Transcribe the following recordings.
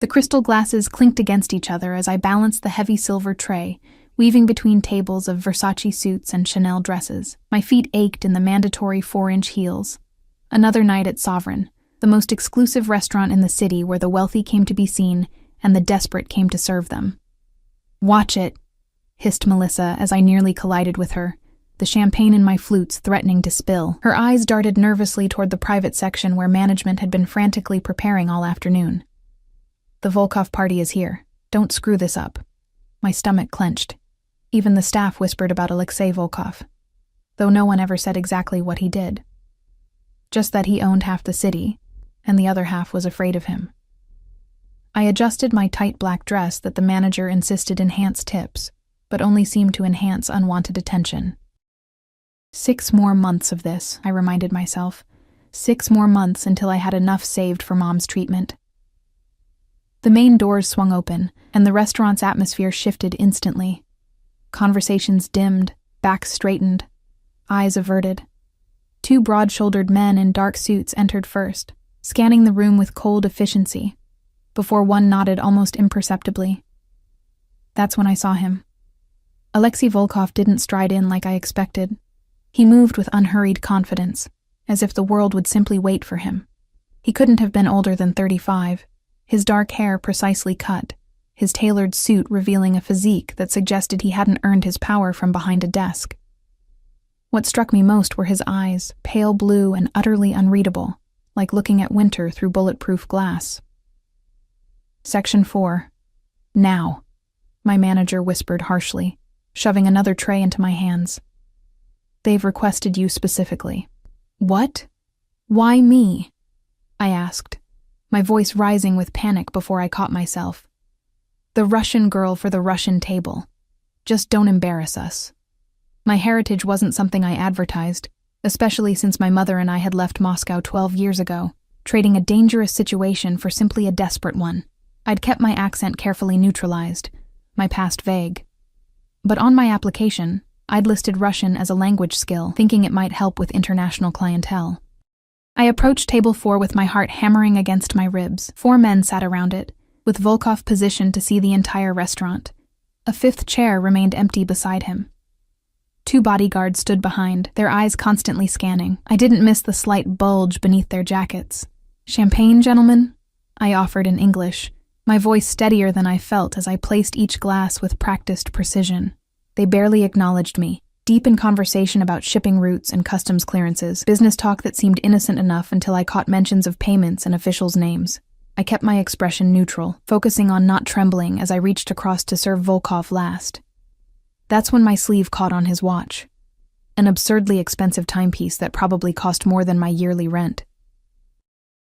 The crystal glasses clinked against each other as I balanced the heavy silver tray, weaving between tables of Versace suits and Chanel dresses. My feet ached in the mandatory 4-inch heels. Another night at Sovereign, the most exclusive restaurant in the city where the wealthy came to be seen and the desperate came to serve them. "Watch it," hissed Melissa as I nearly collided with her, the champagne in my flutes threatening to spill. Her eyes darted nervously toward the private section where management had been frantically preparing all afternoon. "The Volkov party is here. Don't screw this up." My stomach clenched. Even the staff whispered about Alexei Volkov, though no one ever said exactly what he did. Just that he owned half the city, and the other half was afraid of him. I adjusted my tight black dress that the manager insisted enhance tips, but only seemed to enhance unwanted attention. 6 more months of this, I reminded myself. 6 more months until I had enough saved for Mom's treatment. The main doors swung open, and the restaurant's atmosphere shifted instantly. Conversations dimmed, backs straightened, eyes averted. 2 broad-shouldered men in dark suits entered first, scanning the room with cold efficiency, before one nodded almost imperceptibly. That's when I saw him. Alexei Volkov didn't stride in like I expected. He moved with unhurried confidence, as if the world would simply wait for him. He couldn't have been older than 35, his dark hair precisely cut, his tailored suit revealing a physique that suggested he hadn't earned his power from behind a desk. What struck me most were his eyes, pale blue and utterly unreadable, like looking at winter through bulletproof glass. "Section 4. Now," my manager whispered harshly, shoving another tray into my hands. "They've requested you specifically." "What? Why me?" I asked, my voice rising with panic before I caught myself. "The Russian girl for the Russian table. Just don't embarrass us." My heritage wasn't something I advertised, especially since my mother and I had left Moscow 12 years ago, trading a dangerous situation for simply a desperate one. I'd kept my accent carefully neutralized, my past vague. But on my application, I'd listed Russian as a language skill, thinking it might help with international clientele. I approached table 4 with my heart hammering against my ribs. 4 men sat around it, with Volkov positioned to see the entire restaurant. A 5th chair remained empty beside him. 2 bodyguards stood behind, their eyes constantly scanning. I didn't miss the slight bulge beneath their jackets. "Champagne, gentlemen?" I offered in English, my voice steadier than I felt as I placed each glass with practiced precision. They barely acknowledged me, deep in conversation about shipping routes and customs clearances, business talk that seemed innocent enough until I caught mentions of payments and officials' names. I kept my expression neutral, focusing on not trembling as I reached across to serve Volkov last. That's when my sleeve caught on his watch, an absurdly expensive timepiece that probably cost more than my yearly rent.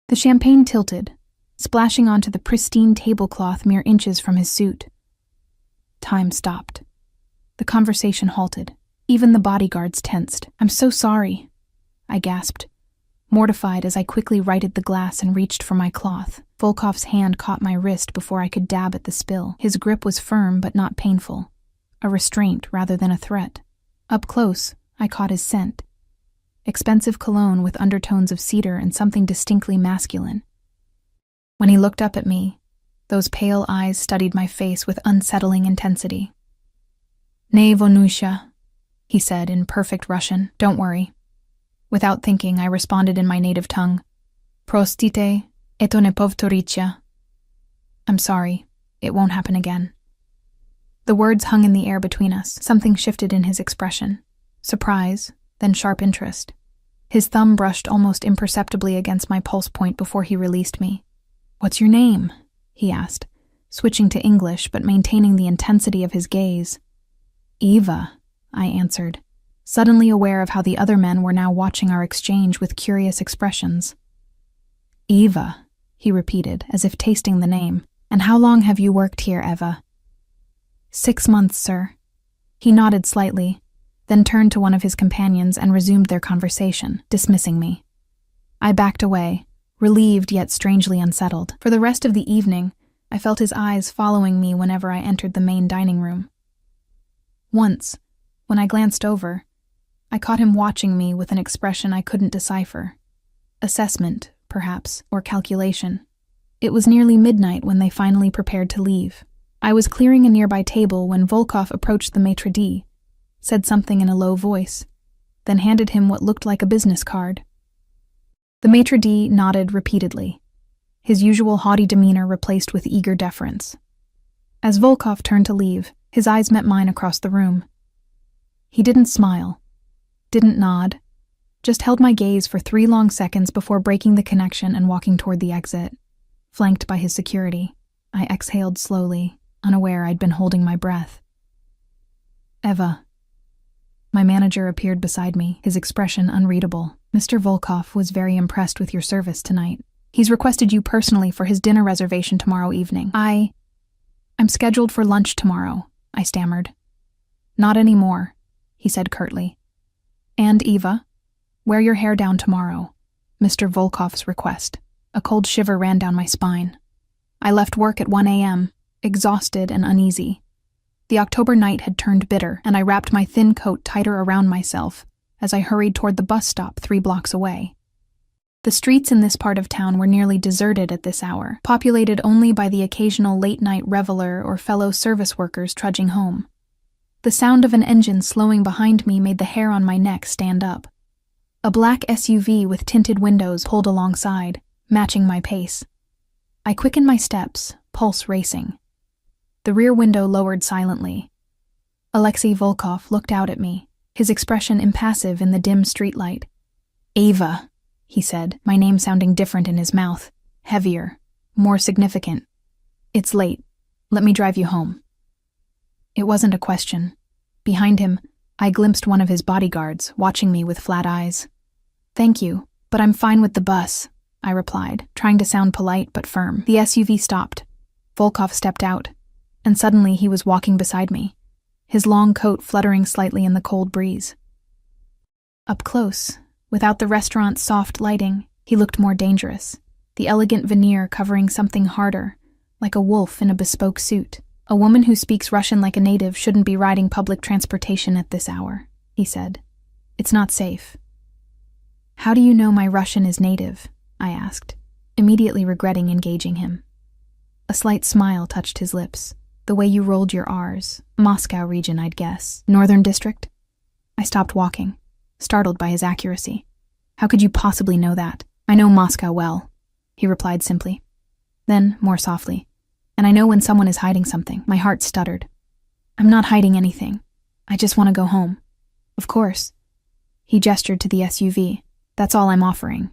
The champagne tilted, splashing onto the pristine tablecloth mere inches from his suit. Time stopped. The conversation halted. Even the bodyguards tensed. "I'm so sorry," I gasped, mortified as I quickly righted the glass and reached for my cloth. Volkov's hand caught my wrist before I could dab at the spill. His grip was firm but not painful, a restraint rather than a threat. Up close, I caught his scent. Expensive cologne with undertones of cedar and something distinctly masculine. When he looked up at me, those pale eyes studied my face with unsettling intensity. "Ne volnuyся," he said in perfect Russian. "Don't worry." Without thinking, I responded in my native tongue. "Prostite, eto ne povtoricha." "I'm sorry. It won't happen again." The words hung in the air between us. Something shifted in his expression. Surprise, then sharp interest. His thumb brushed almost imperceptibly against my pulse point before he released me. "What's your name?" he asked, switching to English but maintaining the intensity of his gaze. "Eva," I answered, suddenly aware of how the other men were now watching our exchange with curious expressions. "Eva," he repeated, as if tasting the name. "And how long have you worked here, Eva?" 6 months, sir." He nodded slightly, then turned to one of his companions and resumed their conversation, dismissing me. I backed away, relieved yet strangely unsettled. For the rest of the evening, I felt his eyes following me whenever I entered the main dining room. Once, when I glanced over, I caught him watching me with an expression I couldn't decipher. Assessment, perhaps, or calculation. It was nearly midnight when they finally prepared to leave. I was clearing a nearby table when Volkov approached the maitre d', said something in a low voice, then handed him what looked like a business card. The maitre d' nodded repeatedly, his usual haughty demeanor replaced with eager deference. As Volkov turned to leave, his eyes met mine across the room. He didn't smile, didn't nod, just held my gaze for 3 long seconds before breaking the connection and walking toward the exit. Flanked by his security, I exhaled slowly, unaware I'd been holding my breath. Eva. My manager appeared beside me, his expression unreadable. Mr. Volkov was very impressed with your service tonight. He's requested you personally for his dinner reservation tomorrow evening. I'm scheduled for lunch tomorrow, I stammered. Not anymore, he said curtly. And Eva, wear your hair down tomorrow, Mr. Volkov's request. A cold shiver ran down my spine. I left work at 1 a.m., exhausted and uneasy. The October night had turned bitter, and I wrapped my thin coat tighter around myself as I hurried toward the bus stop 3 blocks away. The streets in this part of town were nearly deserted at this hour, populated only by the occasional late-night reveler or fellow service workers trudging home. The sound of an engine slowing behind me made the hair on my neck stand up. A black SUV with tinted windows pulled alongside, matching my pace. I quickened my steps, pulse racing. The rear window lowered silently. Alexei Volkov looked out at me, his expression impassive in the dim streetlight. Ava, he said, my name sounding different in his mouth, heavier, more significant. It's late. Let me drive you home. It wasn't a question. Behind him, I glimpsed one of his bodyguards, watching me with flat eyes. Thank you, but I'm fine with the bus, I replied, trying to sound polite but firm. The SUV stopped. Volkov stepped out, and suddenly he was walking beside me, his long coat fluttering slightly in the cold breeze. Up close, without the restaurant's soft lighting, he looked more dangerous, the elegant veneer covering something harder, like a wolf in a bespoke suit. A woman who speaks Russian like a native shouldn't be riding public transportation at this hour, he said. It's not safe. How do you know my Russian is native? I asked, immediately regretting engaging him. A slight smile touched his lips, the way you rolled your R's. Moscow region, I'd guess. Northern district? I stopped walking, startled by his accuracy. How could you possibly know that? I know Moscow well, he replied simply. Then, more softly, and I know when someone is hiding something. My heart stuttered. I'm not hiding anything. I just want to go home. Of course. He gestured to the SUV. That's all I'm offering.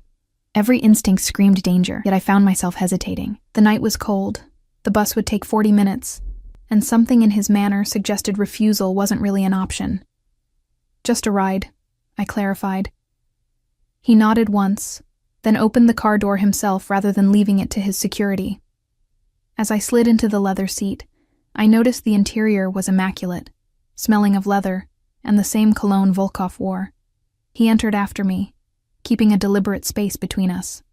Every instinct screamed danger, yet I found myself hesitating. The night was cold. The bus would take 40 minutes, and something in his manner suggested refusal wasn't really an option. Just a ride, I clarified. He nodded once, then opened the car door himself rather than leaving it to his security. As I slid into the leather seat, I noticed the interior was immaculate, smelling of leather and the same cologne Volkov wore. He entered after me, keeping a deliberate space between us.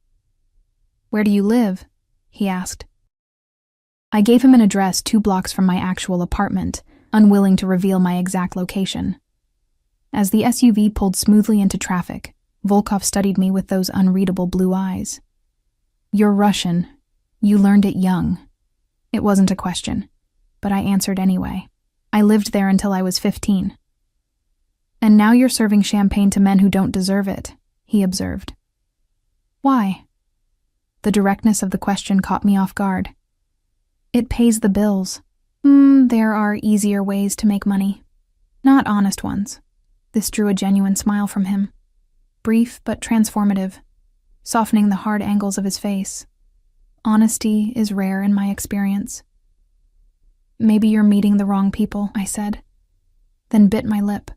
Where do you live? He asked. I gave him an address 2 blocks from my actual apartment, unwilling to reveal my exact location. As the SUV pulled smoothly into traffic, Volkov studied me with those unreadable blue eyes. You're Russian. You learned it young. It wasn't a question, but I answered anyway. I lived there until I was 15. And now you're serving champagne to men who don't deserve it, he observed. Why? The directness of the question caught me off guard. It pays the bills. There are easier ways to make money. Not honest ones. This drew a genuine smile from him. Brief but transformative, softening the hard angles of his face. Honesty is rare in my experience. Maybe you're meeting the wrong people, I said, then bit my lip,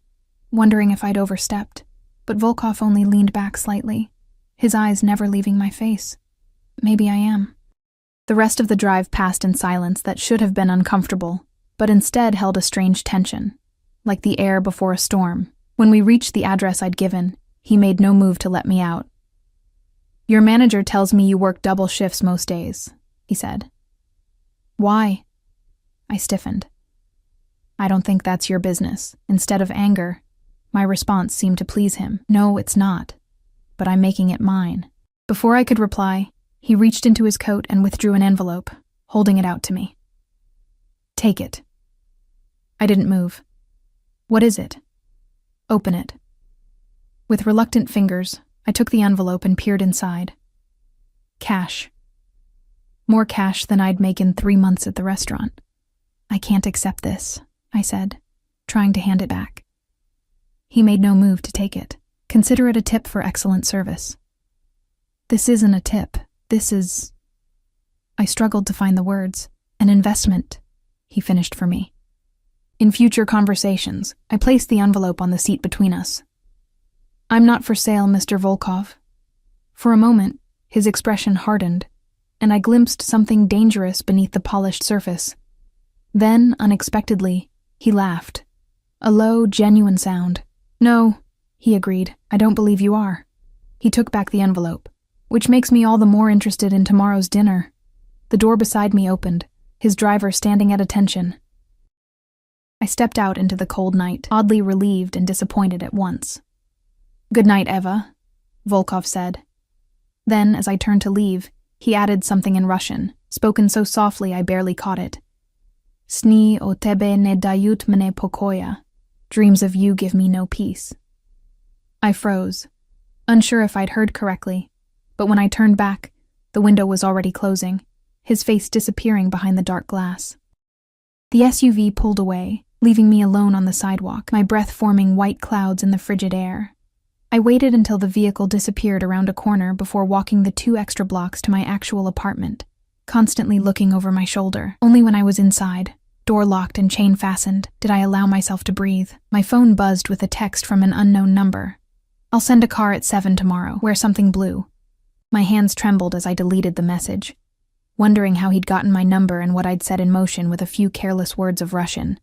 wondering if I'd overstepped. But Volkov only leaned back slightly, his eyes never leaving my face. Maybe I am. The rest of the drive passed in silence that should have been uncomfortable, but instead held a strange tension, like the air before a storm. When we reached the address I'd given, he made no move to let me out. Your manager tells me you work double shifts most days, he said. Why? I stiffened. I don't think that's your business. Instead of anger, my response seemed to please him. No, it's not, but I'm making it mine. Before I could reply, He reached into his coat and withdrew an envelope, holding it out to me. "Take it." I didn't move. "What is it?" "Open it." With reluctant fingers, I took the envelope and peered inside. Cash. More cash than I'd make in 3 months at the restaurant. "I can't accept this," I said, trying to hand it back. He made no move to take it. "Consider it a tip for excellent service." "This isn't a tip. This is—" I struggled to find the words. "An investment," he finished for me. In future conversations, I placed the envelope on the seat between us. "I'm not for sale, Mr. Volkov." For a moment, his expression hardened, and I glimpsed something dangerous beneath the polished surface. Then, unexpectedly, he laughed. A low, genuine sound. "No," he agreed, "I don't believe you are." He took back the envelope, which makes me all the more interested in tomorrow's dinner. The door beside me opened, his driver standing at attention. I stepped out into the cold night, oddly relieved and disappointed at once. "Good night, Eva," Volkov said. Then, as I turned to leave, he added something in Russian, spoken so softly I barely caught it. "Sni o tebe ne dayut mne pokoya." Dreams of you give me no peace. I froze, unsure if I'd heard correctly, but when I turned back, the window was already closing, his face disappearing behind the dark glass. The SUV pulled away, leaving me alone on the sidewalk, my breath forming white clouds in the frigid air. I waited until the vehicle disappeared around a corner before walking the 2 extra blocks to my actual apartment, constantly looking over my shoulder. Only when I was inside, door locked and chain fastened, did I allow myself to breathe. My phone buzzed with a text from an unknown number. "I'll send a car at 7 tomorrow. Wear something blue." My hands trembled as I deleted the message, wondering how he'd gotten my number and what I'd set in motion with a few careless words of Russian.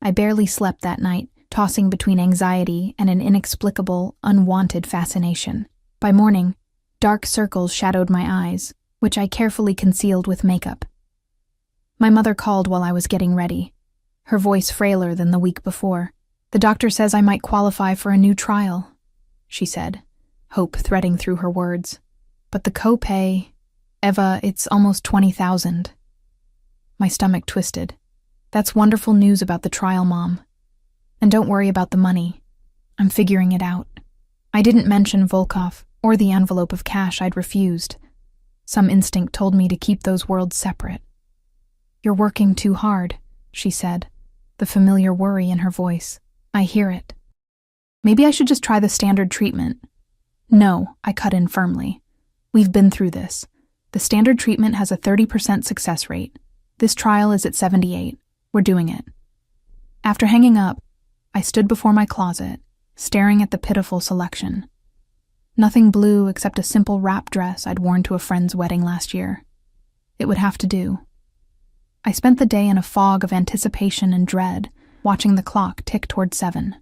I barely slept that night, tossing between anxiety and an inexplicable, unwanted fascination. By morning, dark circles shadowed my eyes, which I carefully concealed with makeup. My mother called while I was getting ready, her voice frailer than the week before. "The doctor says I might qualify for a new trial," she said, hope threading through her words. "But the copay, Eva, it's almost 20,000. My stomach twisted. "That's wonderful news about the trial, Mom. And don't worry about the money. I'm figuring it out." I didn't mention Volkov or the envelope of cash I'd refused. Some instinct told me to keep those worlds separate. "You're working too hard," she said, the familiar worry in her voice. "I hear it." "Maybe I should just try the standard treatment." "No," I cut in firmly. "We've been through this. The standard treatment has a 30% success rate. This trial is at 78. We're doing it." After hanging up, I stood before my closet, staring at the pitiful selection. Nothing blue except a simple wrap dress I'd worn to a friend's wedding last year. It would have to do. I spent the day in a fog of anticipation and dread, watching the clock tick toward 7.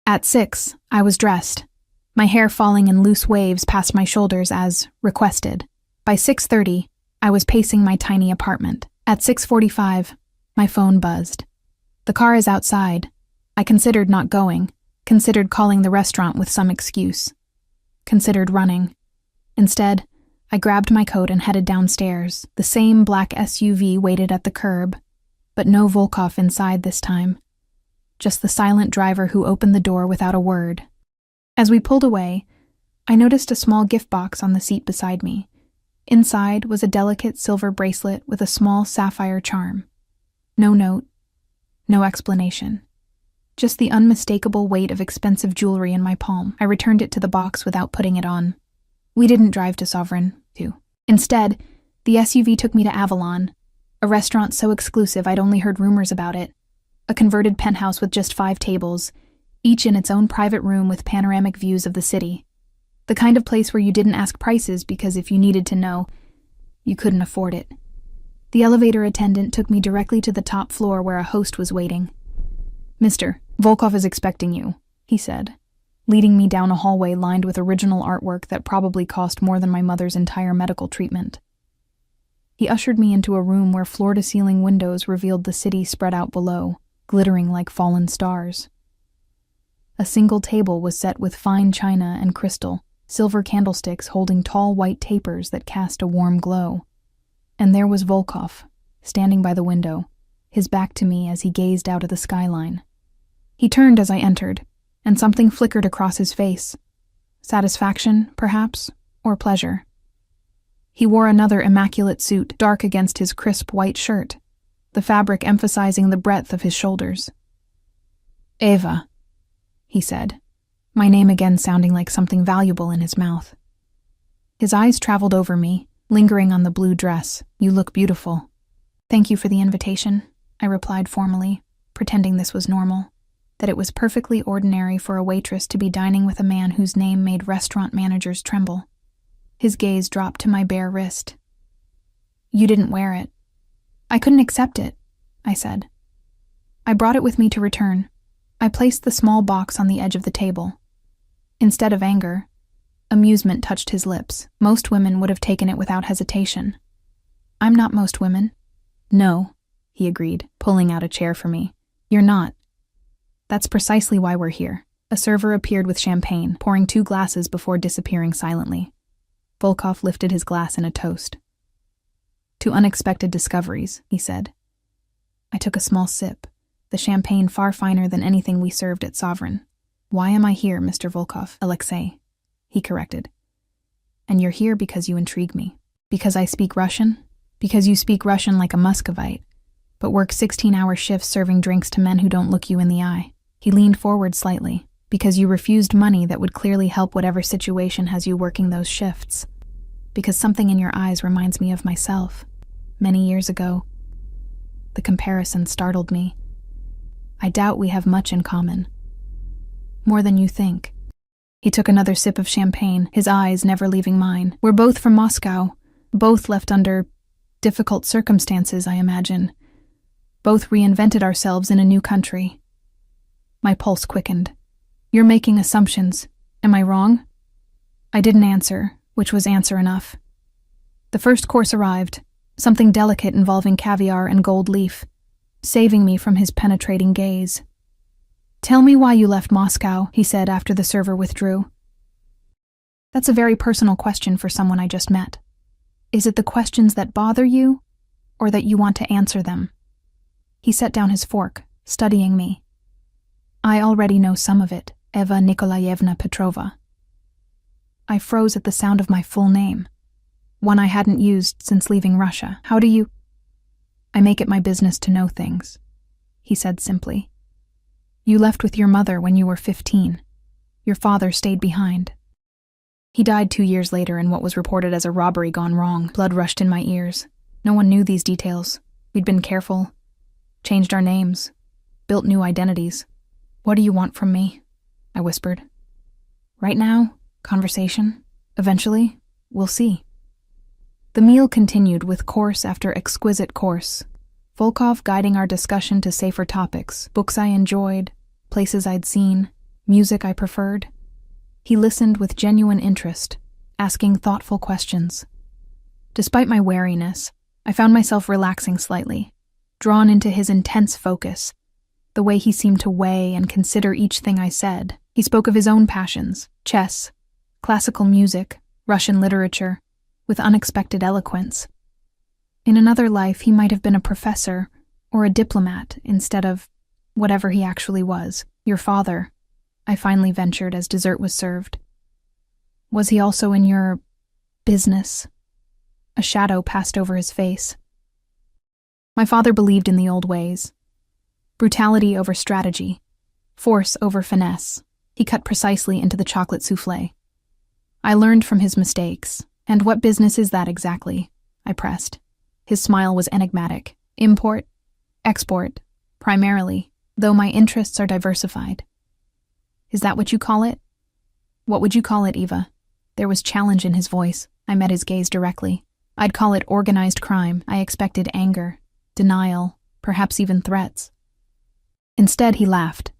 At 6, I was dressed, my hair falling in loose waves past my shoulders as requested. By 6:30, I was pacing my tiny apartment. At 6:45, my phone buzzed. "The car is outside." I considered not going, considered calling the restaurant with some excuse, considered running. Instead, I grabbed my coat and headed downstairs. The same black SUV waited at the curb, but no Volkov inside this time. Just the silent driver who opened the door without a word. As we pulled away, I noticed a small gift box on the seat beside me. Inside was a delicate silver bracelet with a small sapphire charm. No note, no explanation. Just the unmistakable weight of expensive jewelry in my palm. I returned it to the box without putting it on. We didn't drive to Sovereign, too. Instead, the SUV took me to Avalon, a restaurant so exclusive I'd only heard rumors about it. A converted penthouse with just 5 tables, each in its own private room with panoramic views of the city. The kind of place where you didn't ask prices because if you needed to know, you couldn't afford it. The elevator attendant took me directly to the top floor where a host was waiting. "Mr. Volkov is expecting you," he said, leading me down a hallway lined with original artwork that probably cost more than my mother's entire medical treatment. He ushered me into a room where floor-to-ceiling windows revealed the city spread out below, glittering like fallen stars. A single table was set with fine china and crystal, silver candlesticks holding tall white tapers that cast a warm glow. And there was Volkov, standing by the window, his back to me as he gazed out at the skyline. He turned as I entered, and something flickered across his face. Satisfaction, perhaps, or pleasure. He wore another immaculate suit, dark against his crisp white shirt, the fabric emphasizing the breadth of his shoulders. "Eva," he said, my name again sounding like something valuable in his mouth. His eyes traveled over me, lingering on the blue dress. "You look beautiful." "Thank you for the invitation," I replied formally, pretending this was normal, that it was perfectly ordinary for a waitress to be dining with a man whose name made restaurant managers tremble. His gaze dropped to my bare wrist. "You didn't wear it." "I couldn't accept it," I said. I brought it with me to return. I placed the small box on the edge of the table. Instead of anger, amusement touched his lips. Most women would have taken it without hesitation. "I'm not most women." "No," he agreed, pulling out a chair for me. "You're not. That's precisely why we're here." A server appeared with champagne, pouring 2 glasses before disappearing silently. Volkov lifted his glass in a toast. "To unexpected discoveries," he said. I took a small sip, the champagne far finer than anything we served at Sovereign. "Why am I here, Mr. Volkov?" "Alexei," he corrected. "And you're here because you intrigue me." "Because I speak Russian?" "Because you speak Russian like a Muscovite, but work 16-hour shifts serving drinks to men who don't look you in the eye." He leaned forward slightly. "Because you refused money that would clearly help whatever situation has you working those shifts. Because something in your eyes reminds me of myself, many years ago." The comparison startled me. "I doubt we have much in common." "More than you think." He took another sip of champagne, his eyes never leaving mine. "We're both from Moscow, both left under difficult circumstances, I imagine. Both reinvented ourselves in a new country." My pulse quickened. "You're making assumptions. Am I wrong?" I didn't answer, which was answer enough. The first course arrived, something delicate involving caviar and gold leaf, saving me from his penetrating gaze. "Tell me why you left Moscow," he said after the server withdrew. "That's a very personal question for someone I just met. Is it the questions that bother you, or that you want to answer them?" He set down his fork, studying me. "I already know some of it, Eva Nikolaevna Petrova." I froze at the sound of my full name, one I hadn't used since leaving Russia. "How do you—" "I make it my business to know things," he said simply. "You left with your mother when you were 15. Your father stayed behind. He died 2 years later in what was reported as a robbery gone wrong." Blood rushed in my ears. No one knew these details. We'd been careful, changed our names, built new identities. "What do you want from me?" I whispered. "Right now, conversation. Eventually, we'll see." The meal continued with course after exquisite course, Volkov guiding our discussion to safer topics, books I enjoyed, places I'd seen, music I preferred. He listened with genuine interest, asking thoughtful questions. Despite my wariness, I found myself relaxing slightly, drawn into his intense focus, the way he seemed to weigh and consider each thing I said. He spoke of his own passions, chess, classical music, Russian literature, with unexpected eloquence. In another life, he might have been a professor or a diplomat instead of whatever he actually was. "Your father," I finally ventured as dessert was served. "Was he also in your business?" A shadow passed over his face. My father believed in the old ways. Brutality over strategy, force over finesse. He cut precisely into the chocolate soufflé. "I learned from his mistakes. And what business is that exactly?" I pressed. His smile was enigmatic. "Import, export, primarily, though my interests are diversified." "Is that what you call it?" "What would you call it, Eva?" There was challenge in his voice. I met his gaze directly. "I'd call it organized crime." I expected anger, denial, perhaps even threats. Instead, he laughed,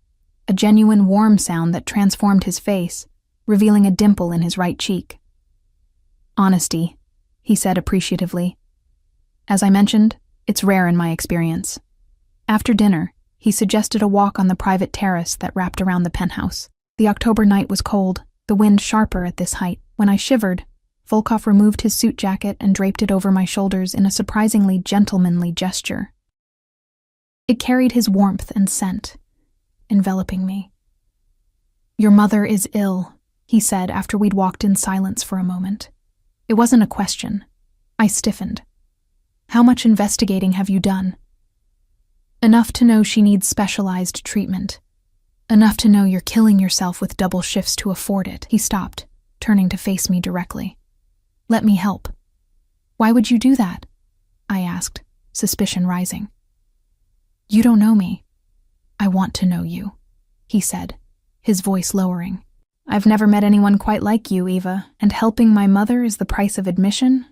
a genuine warm sound that transformed his face, revealing a dimple in his right cheek. "Honesty," he said appreciatively. "As I mentioned, it's rare in my experience." After dinner, he suggested a walk on the private terrace that wrapped around the penthouse. The October night was cold, the wind sharper at this height. When I shivered, Volkov removed his suit jacket and draped it over my shoulders in a surprisingly gentlemanly gesture. It carried his warmth and scent, enveloping me. "Your mother is ill," he said after we'd walked in silence for a moment. It wasn't a question. I stiffened. "How much investigating have you done?" "Enough to know she needs specialized treatment. Enough to know you're killing yourself with double shifts to afford it." He stopped, turning to face me directly. "Let me help." "Why would you do that?" I asked, suspicion rising. "You don't know me. I want to know you," he said, his voice lowering. "I've never met anyone quite like you, Eva, and helping my mother is the price of admission?"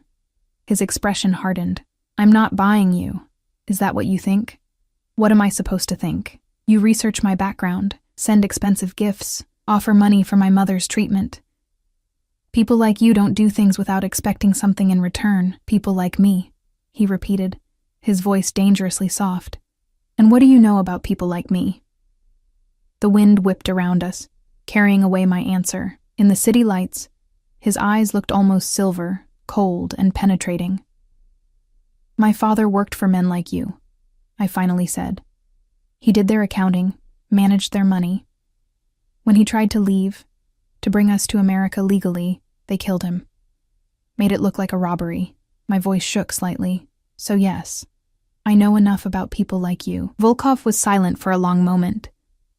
His expression hardened. "I'm not buying you. Is that what you think?" "What am I supposed to think? You research my background, send expensive gifts, offer money for my mother's treatment. People like you don't do things without expecting something in return. People like me," he repeated, his voice dangerously soft. "And what do you know about people like me?" The wind whipped around us, carrying away my answer. In the city lights, his eyes looked almost silver, cold and penetrating. "My father worked for men like you," I finally said. "He did their accounting, managed their money. When he tried to leave, to bring us to America legally, they killed him. Made it look like a robbery." My voice shook slightly. "So yes, I know enough about people like you." Volkov was silent for a long moment,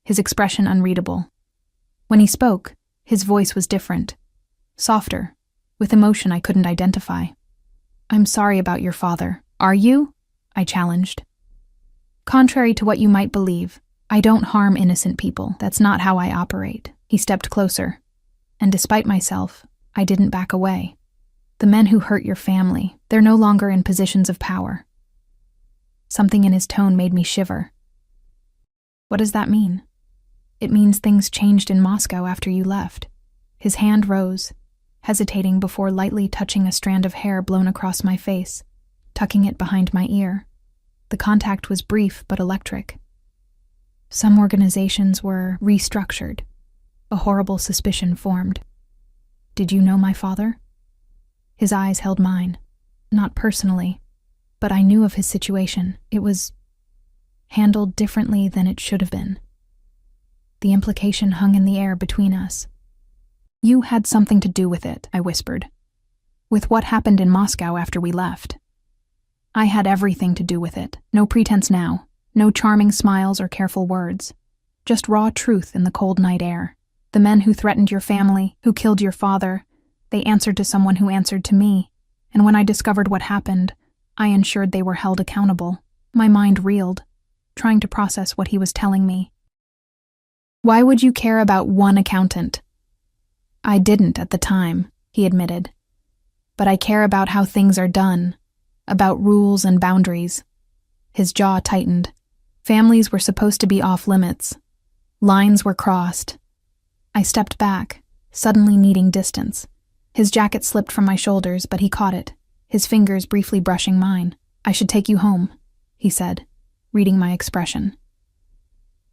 his expression unreadable. When he spoke, his voice was different, softer, with emotion I couldn't identify. "I'm sorry about your father." "Are you?" I challenged. "Contrary to what you might believe, I don't harm innocent people. That's not how I operate." He stepped closer, and despite myself, I didn't back away. "The men who hurt your family, they're no longer in positions of power." Something in his tone made me shiver. "What does that mean?" "It means things changed in Moscow after you left." His hand rose, hesitating before lightly touching a strand of hair blown across my face, tucking it behind my ear. The contact was brief but electric. "Some organizations were restructured. A horrible suspicion formed." "Did you know my father?" His eyes held mine. "Not personally, but I knew of his situation. It was handled differently than it should have been." The implication hung in the air between us. "You had something to do with it," I whispered. "With what happened in Moscow after we left." "I had everything to do with it. No pretense now. No charming smiles or careful words. Just raw truth in the cold night air. The men who threatened your family, who killed your father, they answered to someone who answered to me. And when I discovered what happened, I ensured they were held accountable." My mind reeled, trying to process what he was telling me. "Why would you care about one accountant?" "I didn't at the time," he admitted. "But I care about how things are done, about rules and boundaries." His jaw tightened. Families were supposed to be off limits. Lines were crossed. I stepped back, suddenly needing distance. His jacket slipped from my shoulders, but he caught it, his fingers briefly brushing mine. "I should take you home," he said, reading my expression.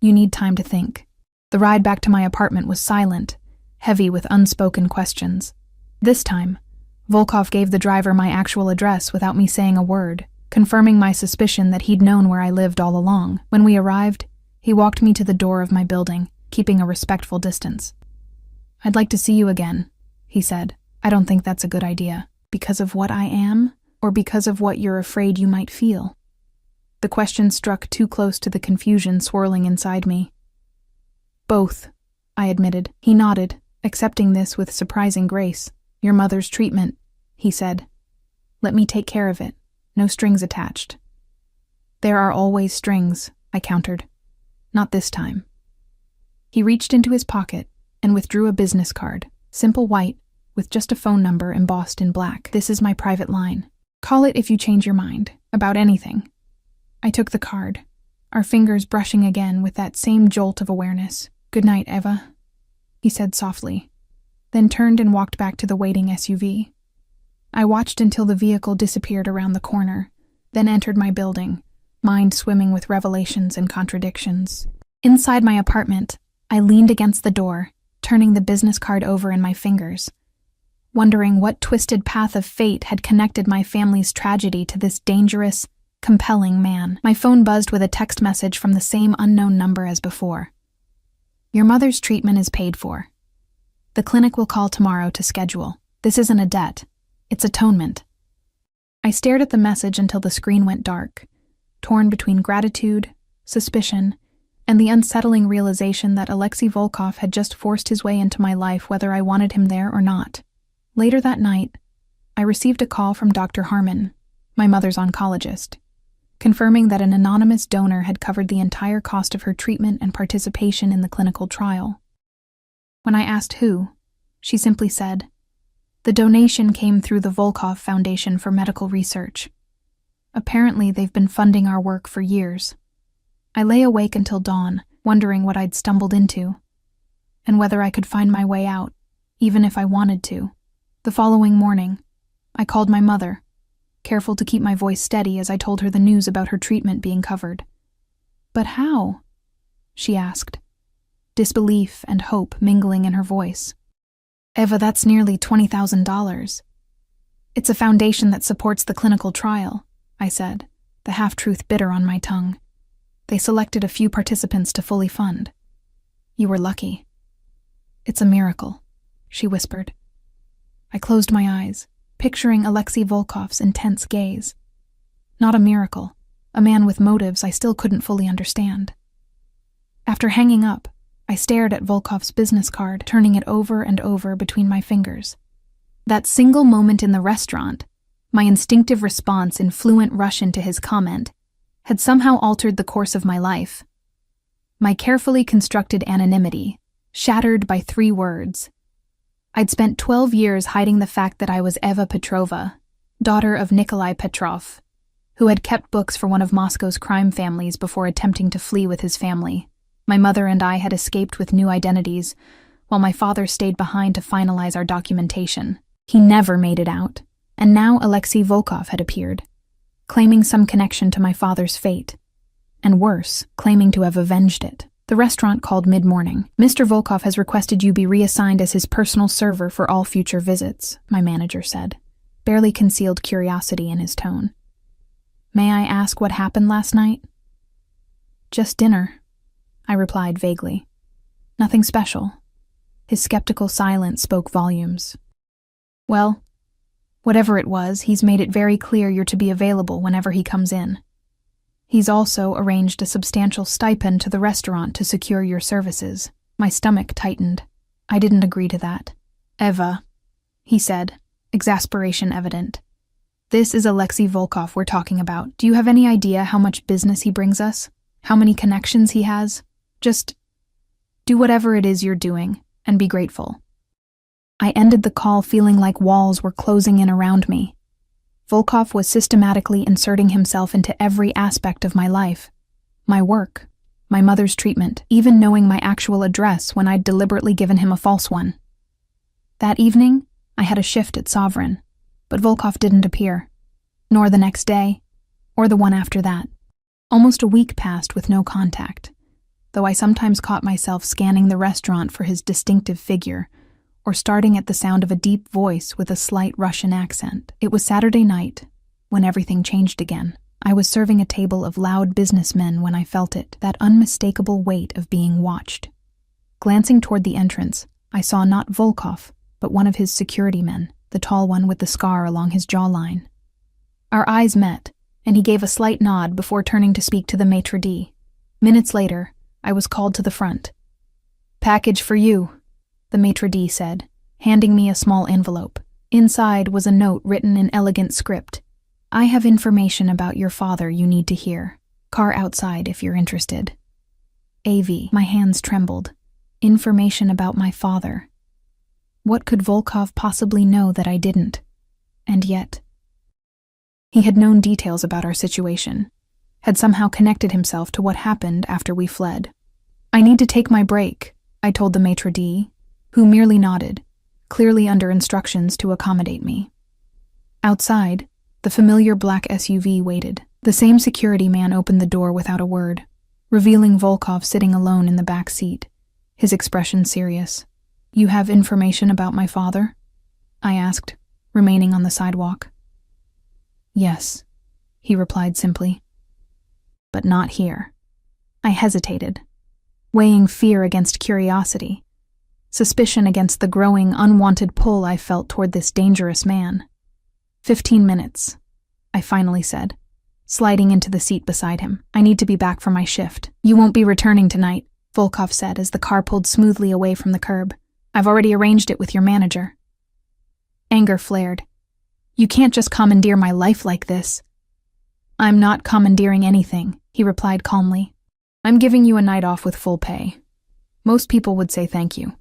"You need time to think." The ride back to my apartment was silent, heavy with unspoken questions. This time, Volkov gave the driver my actual address without me saying a word, confirming my suspicion that he'd known where I lived all along. When we arrived, he walked me to the door of my building, keeping a respectful distance. "I'd like to see you again," he said. "I don't think that's a good idea." "Because of what I am, or because of what you're afraid you might feel?" The question struck too close to the confusion swirling inside me. "Both," I admitted. He nodded, accepting this with surprising grace. "Your mother's treatment," he said. "Let me take care of it. No strings attached." "There are always strings," I countered. "Not this time." He reached into his pocket and withdrew a business card, simple white, with just a phone number embossed in black. "This is my private line. Call it if you change your mind, about anything." I took the card, our fingers brushing again with that same jolt of awareness. "Good night, Eva," he said softly, then turned and walked back to the waiting SUV. I watched until the vehicle disappeared around the corner, then entered my building, mind swimming with revelations and contradictions. Inside my apartment, I leaned against the door, turning the business card over in my fingers. wondering what twisted path of fate had connected my family's tragedy to this dangerous, compelling man. My phone buzzed with a text message from the same unknown number as before. Your mother's treatment is paid for. The clinic will call tomorrow to schedule. This isn't a debt. It's atonement. I stared at the message until the screen went dark, torn between gratitude, suspicion, and the unsettling realization that Alexei Volkov had just forced his way into my life whether I wanted him there or not. Later that night, I received a call from Dr. Harmon, my mother's oncologist, confirming that an anonymous donor had covered the entire cost of her treatment and participation in the clinical trial. When I asked who, she simply said, "The donation came through the Volkov Foundation for Medical Research. Apparently, they've been funding our work for years." I lay awake until dawn, wondering what I'd stumbled into, and whether I could find my way out, even if I wanted to. The following morning, I called my mother, careful to keep my voice steady as I told her the news about her treatment being covered. "But how?" she asked, disbelief and hope mingling in her voice. "Eva, that's nearly $20,000. It's a foundation that supports the clinical trial," I said, the half-truth bitter on my tongue. "They selected a few participants to fully fund. You were lucky." "It's a miracle," she whispered. I closed my eyes, picturing Alexei Volkov's intense gaze. Not a miracle, a man with motives I still couldn't fully understand. After hanging up, I stared at Volkov's business card, turning it over and over between my fingers. That single moment in the restaurant, my instinctive response in fluent Russian to his comment, had somehow altered the course of my life. My carefully constructed anonymity, shattered by 3 words. I'd spent 12 years hiding the fact that I was Eva Petrova, daughter of Nikolai Petrov, who had kept books for one of Moscow's crime families before attempting to flee with his family. My mother and I had escaped with new identities, while my father stayed behind to finalize our documentation. He never made it out, and now Alexei Volkov had appeared, claiming some connection to my father's fate, and worse, claiming to have avenged it. The restaurant called mid-morning. "Mr. Volkov has requested you be reassigned as his personal server for all future visits," my manager said, barely concealed curiosity in his tone. "May I ask what happened last night?" "Just dinner," I replied vaguely. "Nothing special." His skeptical silence spoke volumes. "Well, whatever it was, he's made it very clear you're to be available whenever he comes in. He's also arranged a substantial stipend to the restaurant to secure your services." My stomach tightened. I didn't agree to that. "Eva," he said, exasperation evident. "This is Alexei Volkov we're talking about. Do you have any idea how much business he brings us? How many connections he has? Just do whatever it is you're doing, and be grateful." I ended the call feeling like walls were closing in around me. Volkov was systematically inserting himself into every aspect of my life. My work, my mother's treatment, even knowing my actual address when I'd deliberately given him a false one. That evening, I had a shift at Sovereign, but Volkov didn't appear, nor the next day, or the one after that. Almost a week passed with no contact, though I sometimes caught myself scanning the restaurant for his distinctive figure, or starting at the sound of a deep voice with a slight Russian accent. It was Saturday night, when everything changed again. I was serving a table of loud businessmen when I felt it, that unmistakable weight of being watched. Glancing toward the entrance, I saw not Volkov, but one of his security men, the tall one with the scar along his jawline. Our eyes met, and he gave a slight nod before turning to speak to the maitre d'. Minutes later, I was called to the front. "Package for you," the maitre d' said, handing me a small envelope. Inside was a note written in elegant script. "I have information about your father you need to hear. Car outside if you're interested." AV. My hands trembled. Information about my father. What could Volkov possibly know that I didn't? And yet, he had known details about our situation, had somehow connected himself to what happened after we fled. "I need to take my break," I told the maitre d', who merely nodded, clearly under instructions to accommodate me. Outside, the familiar black SUV waited. The same security man opened the door without a word, revealing Volkov sitting alone in the back seat, his expression serious. "You have information about my father?" I asked, remaining on the sidewalk. Yes, he replied simply. But not here. I hesitated, weighing fear against curiosity, suspicion against the growing, unwanted pull I felt toward this dangerous man. 15 minutes, I finally said, sliding into the seat beside him. I need to be back for my shift. You won't be returning tonight, Volkov said as the car pulled smoothly away from the curb. I've already arranged it with your manager. Anger flared. You can't just commandeer my life like this. I'm not commandeering anything, he replied calmly. I'm giving you a night off with full pay. Most people would say thank you.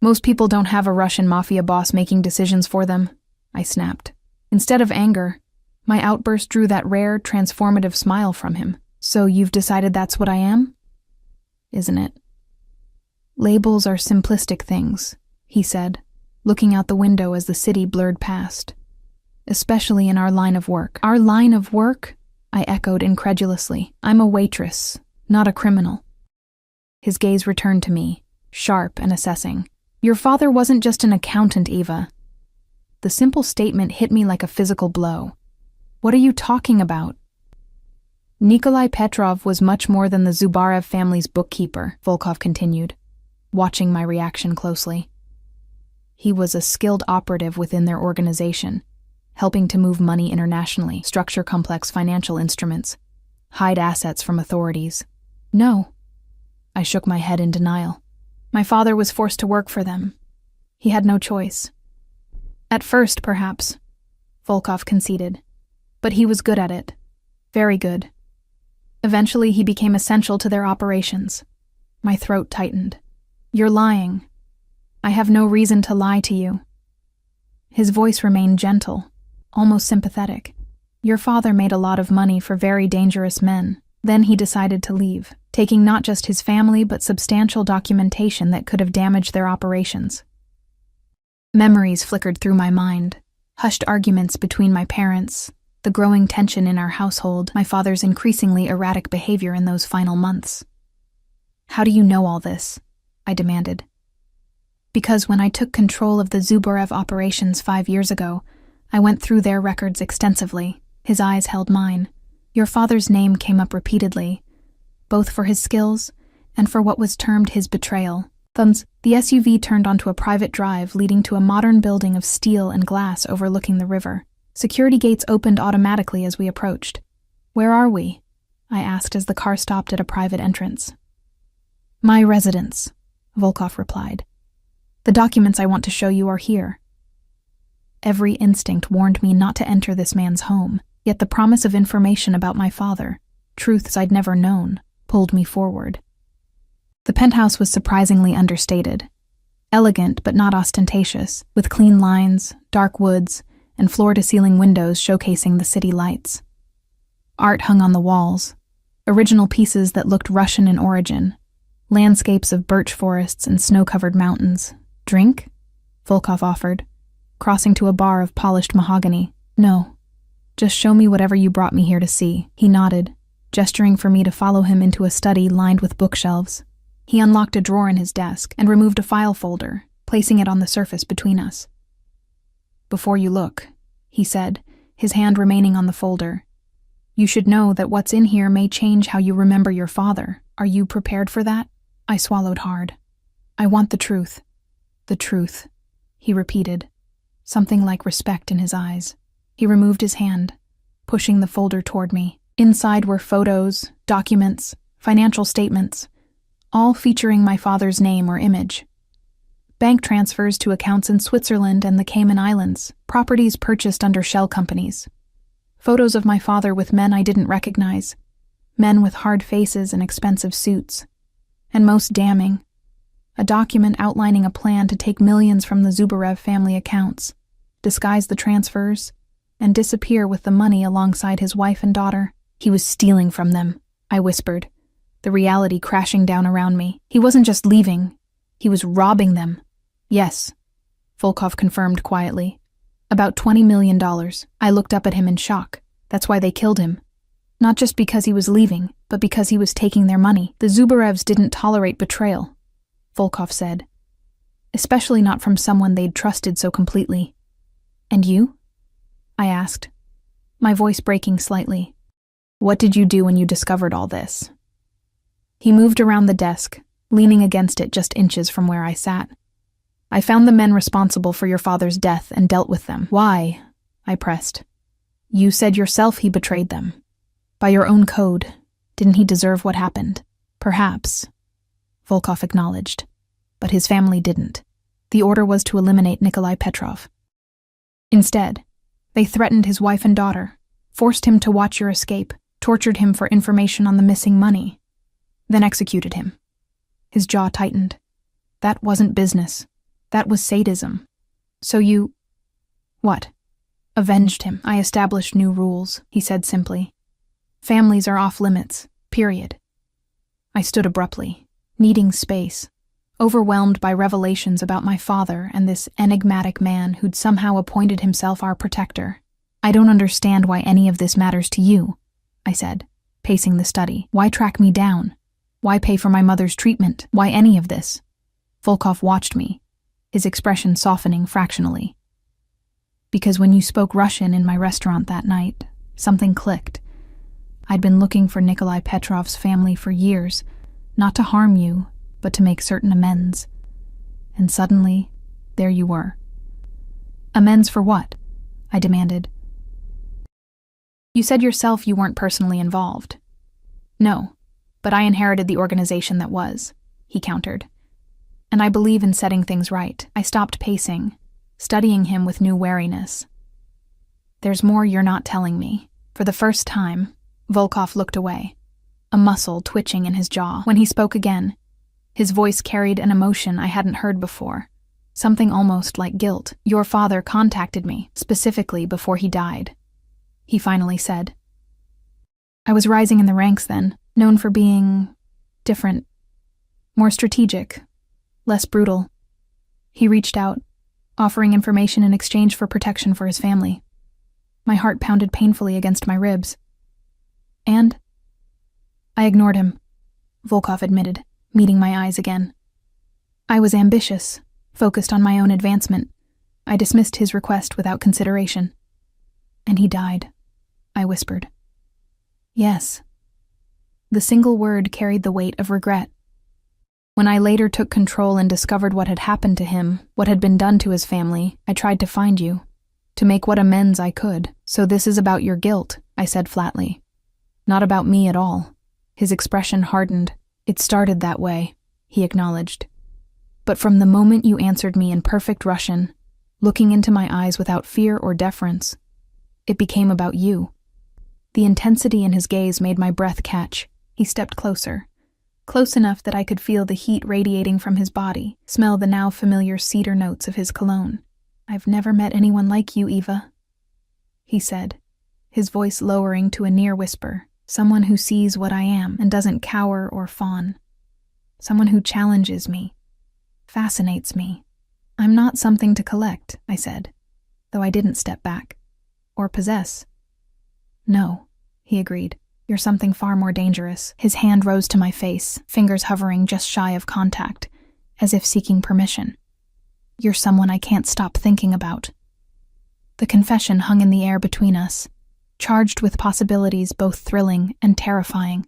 Most people don't have a Russian mafia boss making decisions for them, I snapped. Instead of anger, my outburst drew that rare, transformative smile from him. So you've decided that's what I am? Isn't it? Labels are simplistic things, he said, looking out the window as the city blurred past. Especially in our line of work. Our line of work? I echoed incredulously. I'm a waitress, not a criminal. His gaze returned to me, sharp and assessing. Your father wasn't just an accountant, Eva. The simple statement hit me like a physical blow. What are you talking about? Nikolai Petrov was much more than the Zubarev family's bookkeeper, Volkov continued, watching my reaction closely. He was a skilled operative within their organization, helping to move money internationally, structure complex financial instruments, hide assets from authorities. No. I shook my head in denial. My father was forced to work for them. He had no choice. At first, perhaps, Volkov conceded, but he was good at it. Very good. Eventually, he became essential to their operations. My throat tightened. You're lying. I have no reason to lie to you. His voice remained gentle, almost sympathetic. Your father made a lot of money for very dangerous men. Then he decided to leave, taking not just his family but substantial documentation that could have damaged their operations. Memories flickered through my mind, hushed arguments between my parents, the growing tension in our household, my father's increasingly erratic behavior in those final months. How do you know all this? I demanded. Because when I took control of the Zubarev operations 5 years ago, I went through their records extensively. His eyes held mine. Your father's name came up repeatedly, both for his skills and for what was termed his betrayal. The SUV turned onto a private drive leading to a modern building of steel and glass overlooking the river. Security gates opened automatically as we approached. Where are we? I asked as the car stopped at a private entrance. My residence, Volkov replied. The documents I want to show you are here. Every instinct warned me not to enter this man's home, yet the promise of information about my father, truths I'd never known, pulled me forward. The penthouse was surprisingly understated. Elegant but not ostentatious, with clean lines, dark woods, and floor-to-ceiling windows showcasing the city lights. Art hung on the walls, original pieces that looked Russian in origin, landscapes of birch forests and snow-covered mountains. Drink? Volkov offered, crossing to a bar of polished mahogany. No. Just show me whatever you brought me here to see. He nodded, gesturing for me to follow him into a study lined with bookshelves. He unlocked a drawer in his desk and removed a file folder, placing it on the surface between us. Before you look, he said, his hand remaining on the folder. You should know that what's in here may change how you remember your father. Are you prepared for that? I swallowed hard. I want the truth. The truth, he repeated, something like respect in his eyes. He removed his hand, pushing the folder toward me. Inside were photos, documents, financial statements, all featuring my father's name or image. Bank transfers to accounts in Switzerland and the Cayman Islands, properties purchased under shell companies. Photos of my father with men I didn't recognize, men with hard faces and expensive suits. And most damning, a document outlining a plan to take millions from the Zubarev family accounts, disguise the transfers, and disappear with the money alongside his wife and daughter. He was stealing from them, I whispered, the reality crashing down around me. He wasn't just leaving, he was robbing them. Yes, Volkov confirmed quietly. About $20 million. I looked up at him in shock. That's why they killed him. Not just because he was leaving, but because he was taking their money. The Zubarevs didn't tolerate betrayal, Volkov said. Especially not from someone they'd trusted so completely. And you? I asked, my voice breaking slightly. What did you do when you discovered all this? He moved around the desk, leaning against it just inches from where I sat. I found the men responsible for your father's death and dealt with them. Why? I pressed. You said yourself he betrayed them. By your own code, didn't he deserve what happened? Perhaps, Volkov acknowledged, but his family didn't. The order was to eliminate Nikolai Petrov. Instead, they threatened his wife and daughter, forced him to watch your escape, tortured him for information on the missing money, then executed him. His jaw tightened. That wasn't business. That was sadism. So you... What? Avenged him. I established new rules, he said simply. Families are off limits, period. I stood abruptly, needing space, overwhelmed by revelations about my father and this enigmatic man who'd somehow appointed himself our protector. I don't understand why any of this matters to you, I said, pacing the study. Why track me down? Why pay for my mother's treatment? Why any of this? Volkov watched me, his expression softening fractionally. Because when you spoke Russian in my restaurant that night, something clicked. I'd been looking for Nikolai Petrov's family for years, not to harm you, but to make certain amends. And suddenly, there you were. Amends for what? I demanded. You said yourself you weren't personally involved. No, but I inherited the organization that was, he countered. And I believe in setting things right. I stopped pacing, studying him with new wariness. There's more you're not telling me. For the first time, Volkov looked away, a muscle twitching in his jaw. When he spoke again, his voice carried an emotion I hadn't heard before, something almost like guilt. Your father contacted me, specifically before he died, he finally said. I was rising in the ranks then, known for being different, more strategic, less brutal. He reached out, offering information in exchange for protection for his family. My heart pounded painfully against my ribs. And? I ignored him, Volkov admitted, meeting my eyes again. I was ambitious, focused on my own advancement. I dismissed his request without consideration. And he died, I whispered. Yes. The single word carried the weight of regret. When I later took control and discovered what had happened to him, what had been done to his family, I tried to find you, to make what amends I could. So this is about your guilt, I said flatly. Not about me at all. His expression hardened. It started that way, he acknowledged. But from the moment you answered me in perfect Russian, looking into my eyes without fear or deference, it became about you. The intensity in his gaze made my breath catch. He stepped closer, close enough that I could feel the heat radiating from his body, smell the now familiar cedar notes of his cologne. I've never met anyone like you, Eva, he said, his voice lowering to a near whisper. Someone who sees what I am and doesn't cower or fawn. Someone who challenges me, fascinates me. I'm not something to collect, I said, though I didn't step back. Or possess. No, he agreed. You're something far more dangerous. His hand rose to my face, fingers hovering just shy of contact, as if seeking permission. You're someone I can't stop thinking about. The confession hung in the air between us, charged with possibilities both thrilling and terrifying.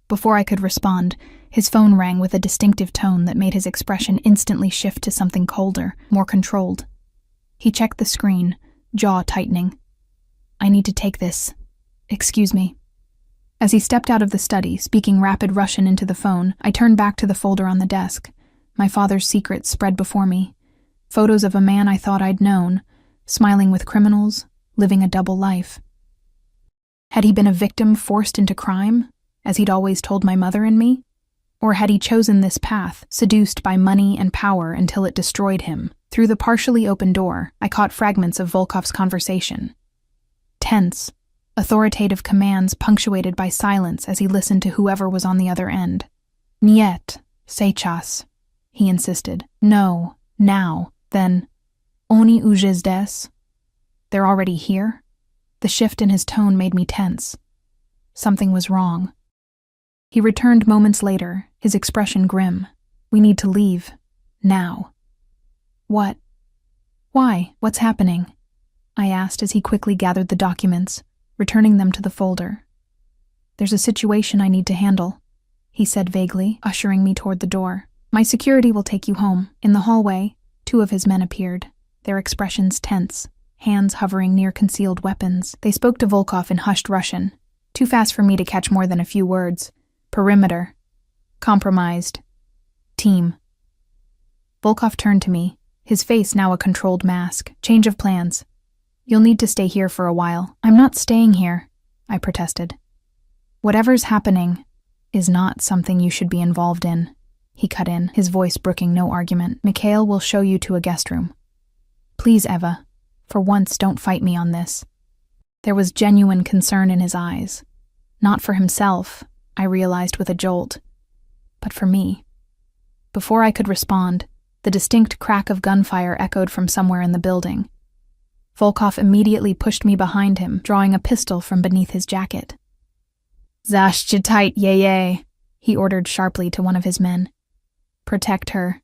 Before I could respond, his phone rang with a distinctive tone that made his expression instantly shift to something colder, more controlled. He checked the screen, jaw tightening. I need to take this. Excuse me. As he stepped out of the study, speaking rapid Russian into the phone, I turned back to the folder on the desk. My father's secrets spread before me. Photos of a man I thought I'd known, smiling with criminals, living a double life. Had he been a victim forced into crime, as he'd always told my mother and me? Or had he chosen this path, seduced by money and power until it destroyed him? Through the partially open door, I caught fragments of Volkov's conversation. Tense, authoritative commands punctuated by silence as he listened to whoever was on the other end. Niet, сейчас, he insisted. No, now, then. Oni už здесь? They're already here? The shift in his tone made me tense. Something was wrong. He returned moments later, his expression grim. We need to leave. Now. What? Why? What's happening? I asked as he quickly gathered the documents, returning them to the folder. There's a situation I need to handle, he said vaguely, ushering me toward the door. My security will take you home. In the hallway, 2 of his men appeared, their expressions tense, hands hovering near concealed weapons. They spoke to Volkov in hushed Russian, too fast for me to catch more than a few words. Perimeter. Compromised. Team. Volkov turned to me, his face now a controlled mask. Change of plans. You'll need to stay here for a while. I'm not staying here, I protested. Whatever's happening is not something you should be involved in, he cut in, his voice brooking no argument. Mikhail will show you to a guest room. Please, Eva, for once don't fight me on this. There was genuine concern in his eyes. Not for himself, I realized with a jolt, but for me. Before I could respond, the distinct crack of gunfire echoed from somewhere in the building. Volkov immediately pushed me behind him, drawing a pistol from beneath his jacket. Zashchitait yeye, he ordered sharply to one of his men. Protect her.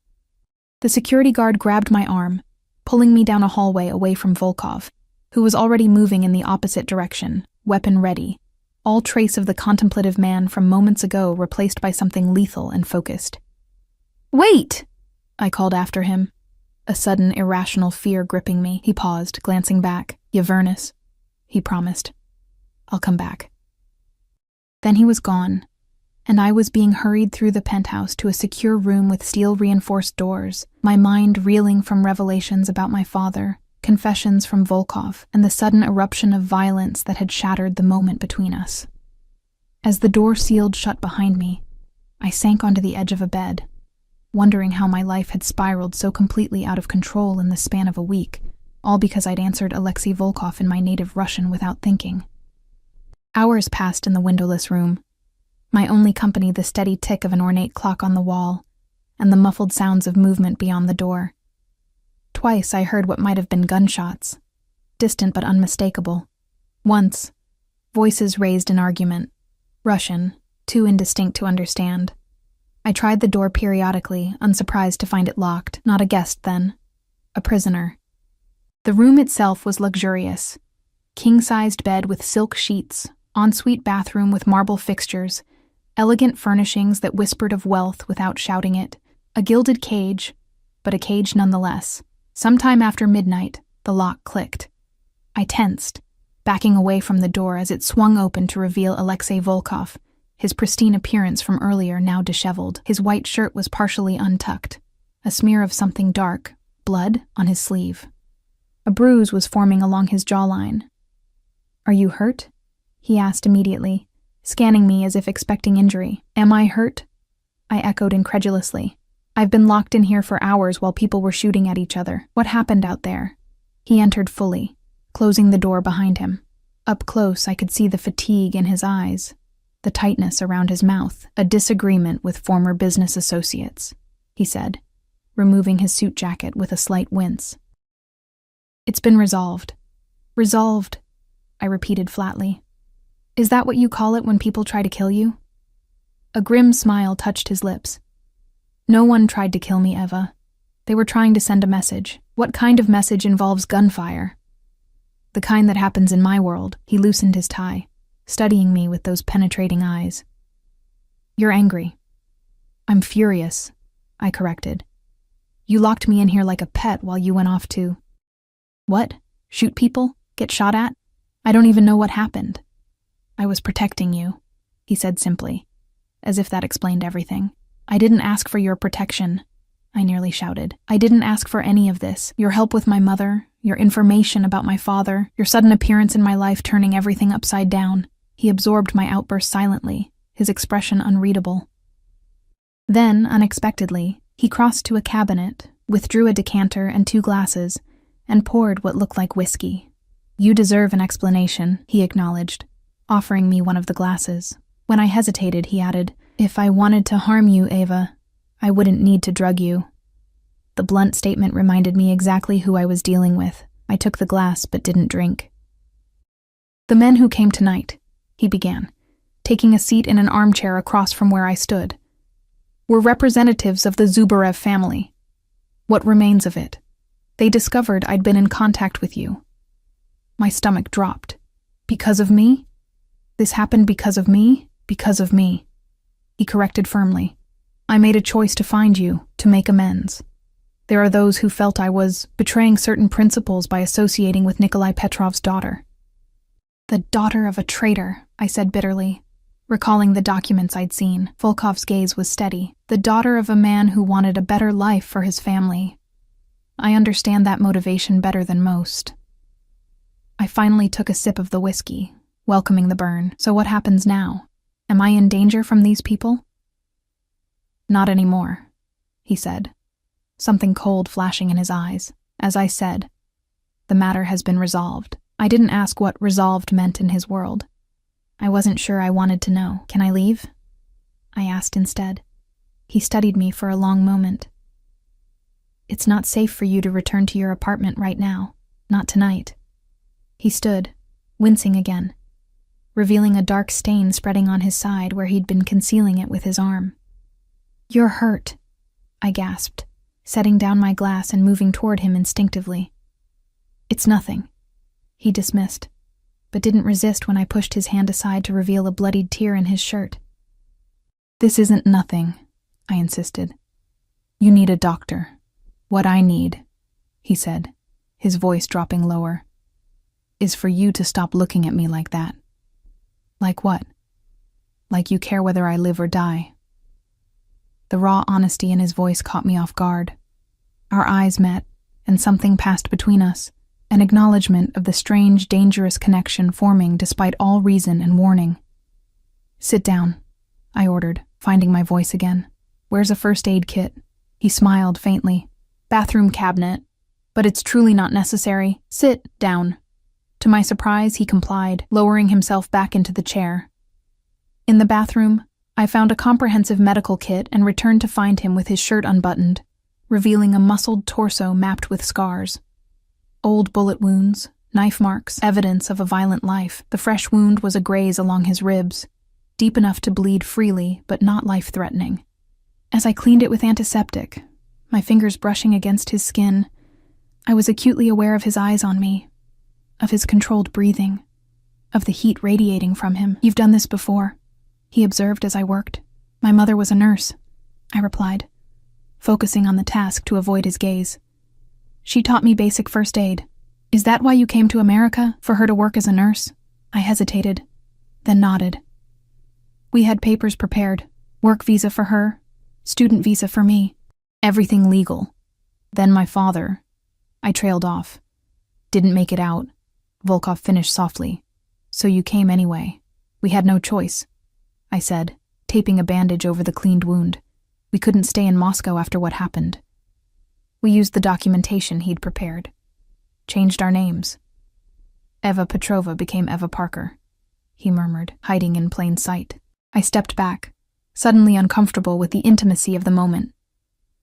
The security guard grabbed my arm, pulling me down a hallway away from Volkov, who was already moving in the opposite direction, weapon ready, all trace of the contemplative man from moments ago replaced by something lethal and focused. Wait! I called after him, a sudden irrational fear gripping me. He paused, glancing back. Yevernus, he promised. I'll come back. Then he was gone, and I was being hurried through the penthouse to a secure room with steel-reinforced doors, my mind reeling from revelations about my father, confessions from Volkov, and the sudden eruption of violence that had shattered the moment between us. As the door sealed shut behind me, I sank onto the edge of a bed, wondering how my life had spiraled so completely out of control in the span of a week, all because I'd answered Alexei Volkov in my native Russian without thinking. Hours passed in the windowless room, my only company the steady tick of an ornate clock on the wall, and the muffled sounds of movement beyond the door. Twice I heard what might have been gunshots, distant but unmistakable. Once, voices raised in argument, Russian, too indistinct to understand. I tried the door periodically, unsurprised to find it locked. Not a guest then, a prisoner. The room itself was luxurious. King-sized bed with silk sheets, ensuite bathroom with marble fixtures, elegant furnishings that whispered of wealth without shouting it, a gilded cage, but a cage nonetheless. Sometime after midnight, the lock clicked. I tensed, backing away from the door as it swung open to reveal Alexei Volkov, his pristine appearance from earlier now disheveled. His white shirt was partially untucked, a smear of something dark, blood, on his sleeve. A bruise was forming along his jawline. Are you hurt? He asked immediately, scanning me as if expecting injury. Am I hurt? I echoed incredulously. I've been locked in here for hours while people were shooting at each other. What happened out there? He entered fully, closing the door behind him. Up close, I could see the fatigue in his eyes, the tightness around his mouth, a disagreement with former business associates, he said, removing his suit jacket with a slight wince. It's been resolved. Resolved, I repeated flatly. Is that what you call it when people try to kill you? A grim smile touched his lips. No one tried to kill me, Eva. They were trying to send a message. What kind of message involves gunfire? The kind that happens in my world. He loosened his tie, studying me with those penetrating eyes. You're angry. I'm furious, I corrected. You locked me in here like a pet while you went off to... What? Shoot people? Get shot at? I don't even know what happened. I was protecting you, he said simply, as if that explained everything. I didn't ask for your protection, I nearly shouted. I didn't ask for any of this. Your help with my mother, your information about my father, your sudden appearance in my life turning everything upside down. He absorbed my outburst silently, his expression unreadable. Then, unexpectedly, he crossed to a cabinet, withdrew a decanter and 2 glasses, and poured what looked like whiskey. You deserve an explanation, he acknowledged, offering me one of the glasses. When I hesitated, he added, If I wanted to harm you, Eva, I wouldn't need to drug you. The blunt statement reminded me exactly who I was dealing with. I took the glass but didn't drink. The men who came tonight, he began, taking a seat in an armchair across from where I stood, were representatives of the Zubarev family. What remains of it? They discovered I'd been in contact with you. My stomach dropped. Because of me? This happened because of me? Because of me. He corrected firmly. I made a choice to find you, to make amends. There are those who felt I was betraying certain principles by associating with Nikolai Petrov's daughter. The daughter of a traitor, I said bitterly, recalling the documents I'd seen. Volkov's gaze was steady. The daughter of a man who wanted a better life for his family. I understand that motivation better than most. I finally took a sip of the whiskey, welcoming the burn. So what happens now? Am I in danger from these people? Not anymore, he said, something cold flashing in his eyes. As I said, the matter has been resolved. I didn't ask what resolved meant in his world. I wasn't sure I wanted to know. Can I leave? I asked instead. He studied me for a long moment. It's not safe for you to return to your apartment right now. Not tonight. He stood, wincing again, revealing a dark stain spreading on his side where he'd been concealing it with his arm. You're hurt, I gasped, setting down my glass and moving toward him instinctively. It's nothing, he dismissed, but didn't resist when I pushed his hand aside to reveal a bloodied tear in his shirt. This isn't nothing, I insisted. You need a doctor. What I need, he said, his voice dropping lower, is for you to stop looking at me like that. Like what? Like you care whether I live or die. The raw honesty in his voice caught me off guard. Our eyes met, and something passed between us, an acknowledgement of the strange, dangerous connection forming despite all reason and warning. Sit down, I ordered, finding my voice again. Where's a first aid kit? He smiled faintly. Bathroom cabinet. But it's truly not necessary. Sit down. To my surprise, he complied, lowering himself back into the chair. In the bathroom, I found a comprehensive medical kit and returned to find him with his shirt unbuttoned, revealing a muscled torso mapped with scars. Old bullet wounds, knife marks, evidence of a violent life. The fresh wound was a graze along his ribs, deep enough to bleed freely, but not life-threatening. As I cleaned it with antiseptic, my fingers brushing against his skin, I was acutely aware of his eyes on me, of his controlled breathing, of the heat radiating from him. You've done this before, he observed as I worked. My mother was a nurse, I replied, focusing on the task to avoid his gaze. She taught me basic first aid. Is that why you came to America, for her to work as a nurse? I hesitated, then nodded. We had papers prepared, work visa for her, student visa for me, everything legal. Then my father. I trailed off. Didn't make it out. Volkov finished softly. So you came anyway. We had no choice, I said, taping a bandage over the cleaned wound. We couldn't stay in Moscow after what happened. We used the documentation he'd prepared. Changed our names. Eva Petrova became Eva Parker, he murmured, hiding in plain sight. I stepped back, suddenly uncomfortable with the intimacy of the moment.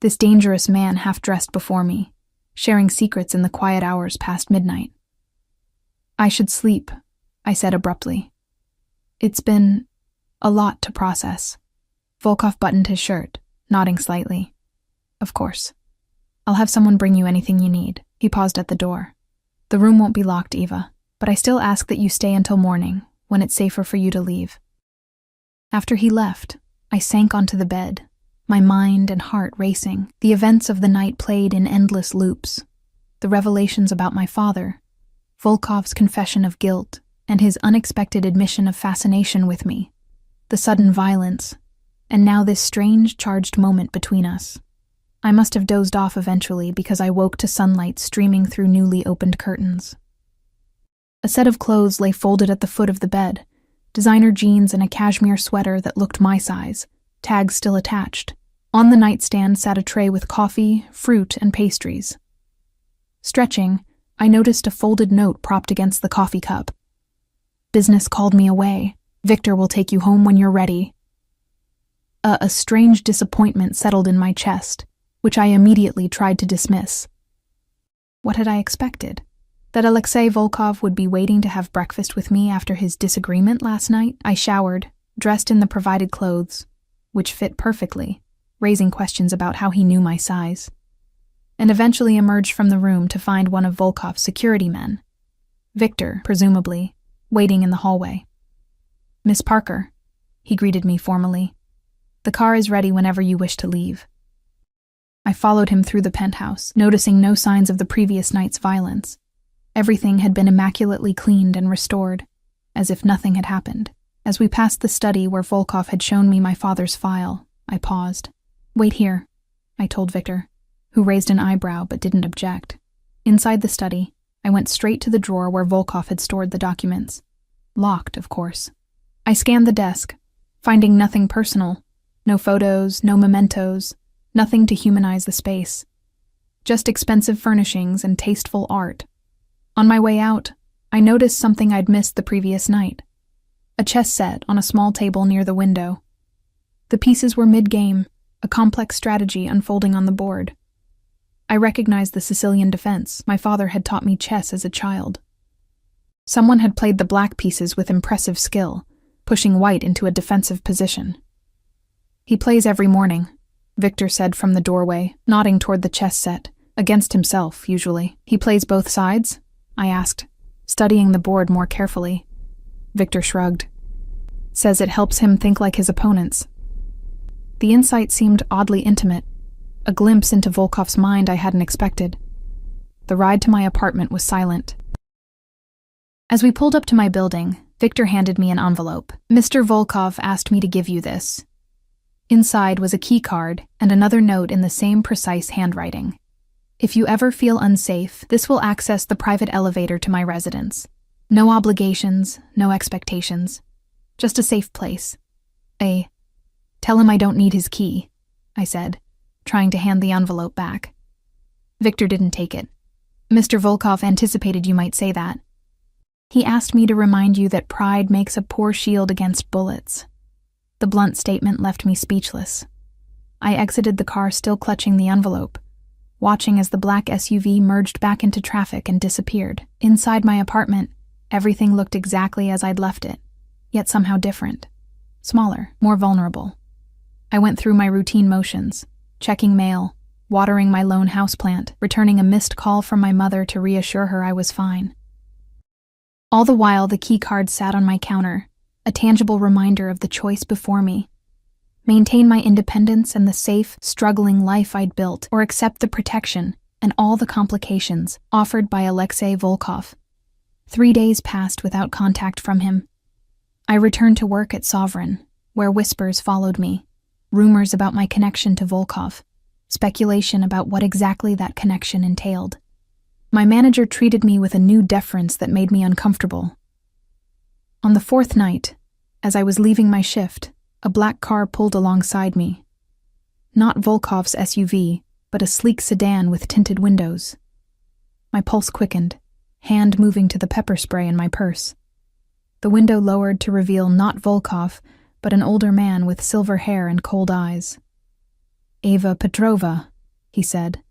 This dangerous man half-dressed before me, sharing secrets in the quiet hours past midnight. I should sleep, I said abruptly. It's been a lot to process. Volkov buttoned his shirt, nodding slightly. Of course. I'll have someone bring you anything you need. He paused at the door. The room won't be locked, Eva, but I still ask that you stay until morning, when it's safer for you to leave. After he left, I sank onto the bed, my mind and heart racing. The events of the night played in endless loops. The revelations about my father, Volkov's confession of guilt, and his unexpected admission of fascination with me, the sudden violence, and now this strange, charged moment between us. I must have dozed off eventually because I woke to sunlight streaming through newly opened curtains. A set of clothes lay folded at the foot of the bed, designer jeans and a cashmere sweater that looked my size, tags still attached. On the nightstand sat a tray with coffee, fruit, and pastries. Stretching, I noticed a folded note propped against the coffee cup. Business called me away. Victor will take you home when you're ready. A strange disappointment settled in my chest, which I immediately tried to dismiss. What had I expected? That Alexei Volkov would be waiting to have breakfast with me after his disagreement last night? I showered, dressed in the provided clothes, which fit perfectly, raising questions about how he knew my size, and eventually emerged from the room to find one of Volkov's security men. Victor, presumably, waiting in the hallway. "Miss Parker," he greeted me formally. "The car is ready whenever you wish to leave." I followed him through the penthouse, noticing no signs of the previous night's violence. Everything had been immaculately cleaned and restored, as if nothing had happened. As we passed the study where Volkov had shown me my father's file, I paused. "Wait here," I told Victor, who raised an eyebrow but didn't object. Inside the study, I went straight to the drawer where Volkov had stored the documents. Locked, of course. I scanned the desk, finding nothing personal. No photos, no mementos, nothing to humanize the space. Just expensive furnishings and tasteful art. On my way out, I noticed something I'd missed the previous night. A chess set on a small table near the window. The pieces were mid-game, a complex strategy unfolding on the board. I recognized the Sicilian defense. My father had taught me chess as a child. Someone had played the black pieces with impressive skill, pushing white into a defensive position. "He plays every morning," Victor said from the doorway, nodding toward the chess set, against himself, usually. "He plays both sides?" I asked, studying the board more carefully. Victor shrugged. "Says it helps him think like his opponents." The insight seemed oddly intimate, a glimpse into Volkov's mind I hadn't expected. The ride to my apartment was silent. As we pulled up to my building, Victor handed me an envelope. "Mr. Volkov asked me to give you this." Inside was a key card and another note in the same precise handwriting. "If you ever feel unsafe, this will access the private elevator to my residence. No obligations, no expectations. Just a safe place. Tell him I don't need his key," I said, trying to hand the envelope back. Victor didn't take it. "Mr. Volkov anticipated you might say that. He asked me to remind you that pride makes a poor shield against bullets." The blunt statement left me speechless. I exited the car still clutching the envelope, watching as the black SUV merged back into traffic and disappeared. Inside my apartment, everything looked exactly as I'd left it, yet somehow different. Smaller, more vulnerable. I went through my routine motions, checking mail, watering my lone houseplant, returning a missed call from my mother to reassure her I was fine. All the while, the key card sat on my counter, a tangible reminder of the choice before me. Maintain my independence and the safe, struggling life I'd built, or accept the protection and all the complications offered by Alexei Volkov. 3 days passed without contact from him. I returned to work at Sovereign, where whispers followed me. Rumors about my connection to Volkov, speculation about what exactly that connection entailed. My manager treated me with a new deference that made me uncomfortable. On the 4th night, as I was leaving my shift, a black car pulled alongside me. Not Volkov's SUV, but a sleek sedan with tinted windows. My pulse quickened, hand moving to the pepper spray in my purse. The window lowered to reveal not Volkov, but an older man with silver hair and cold eyes. "Eva Petrova," he said,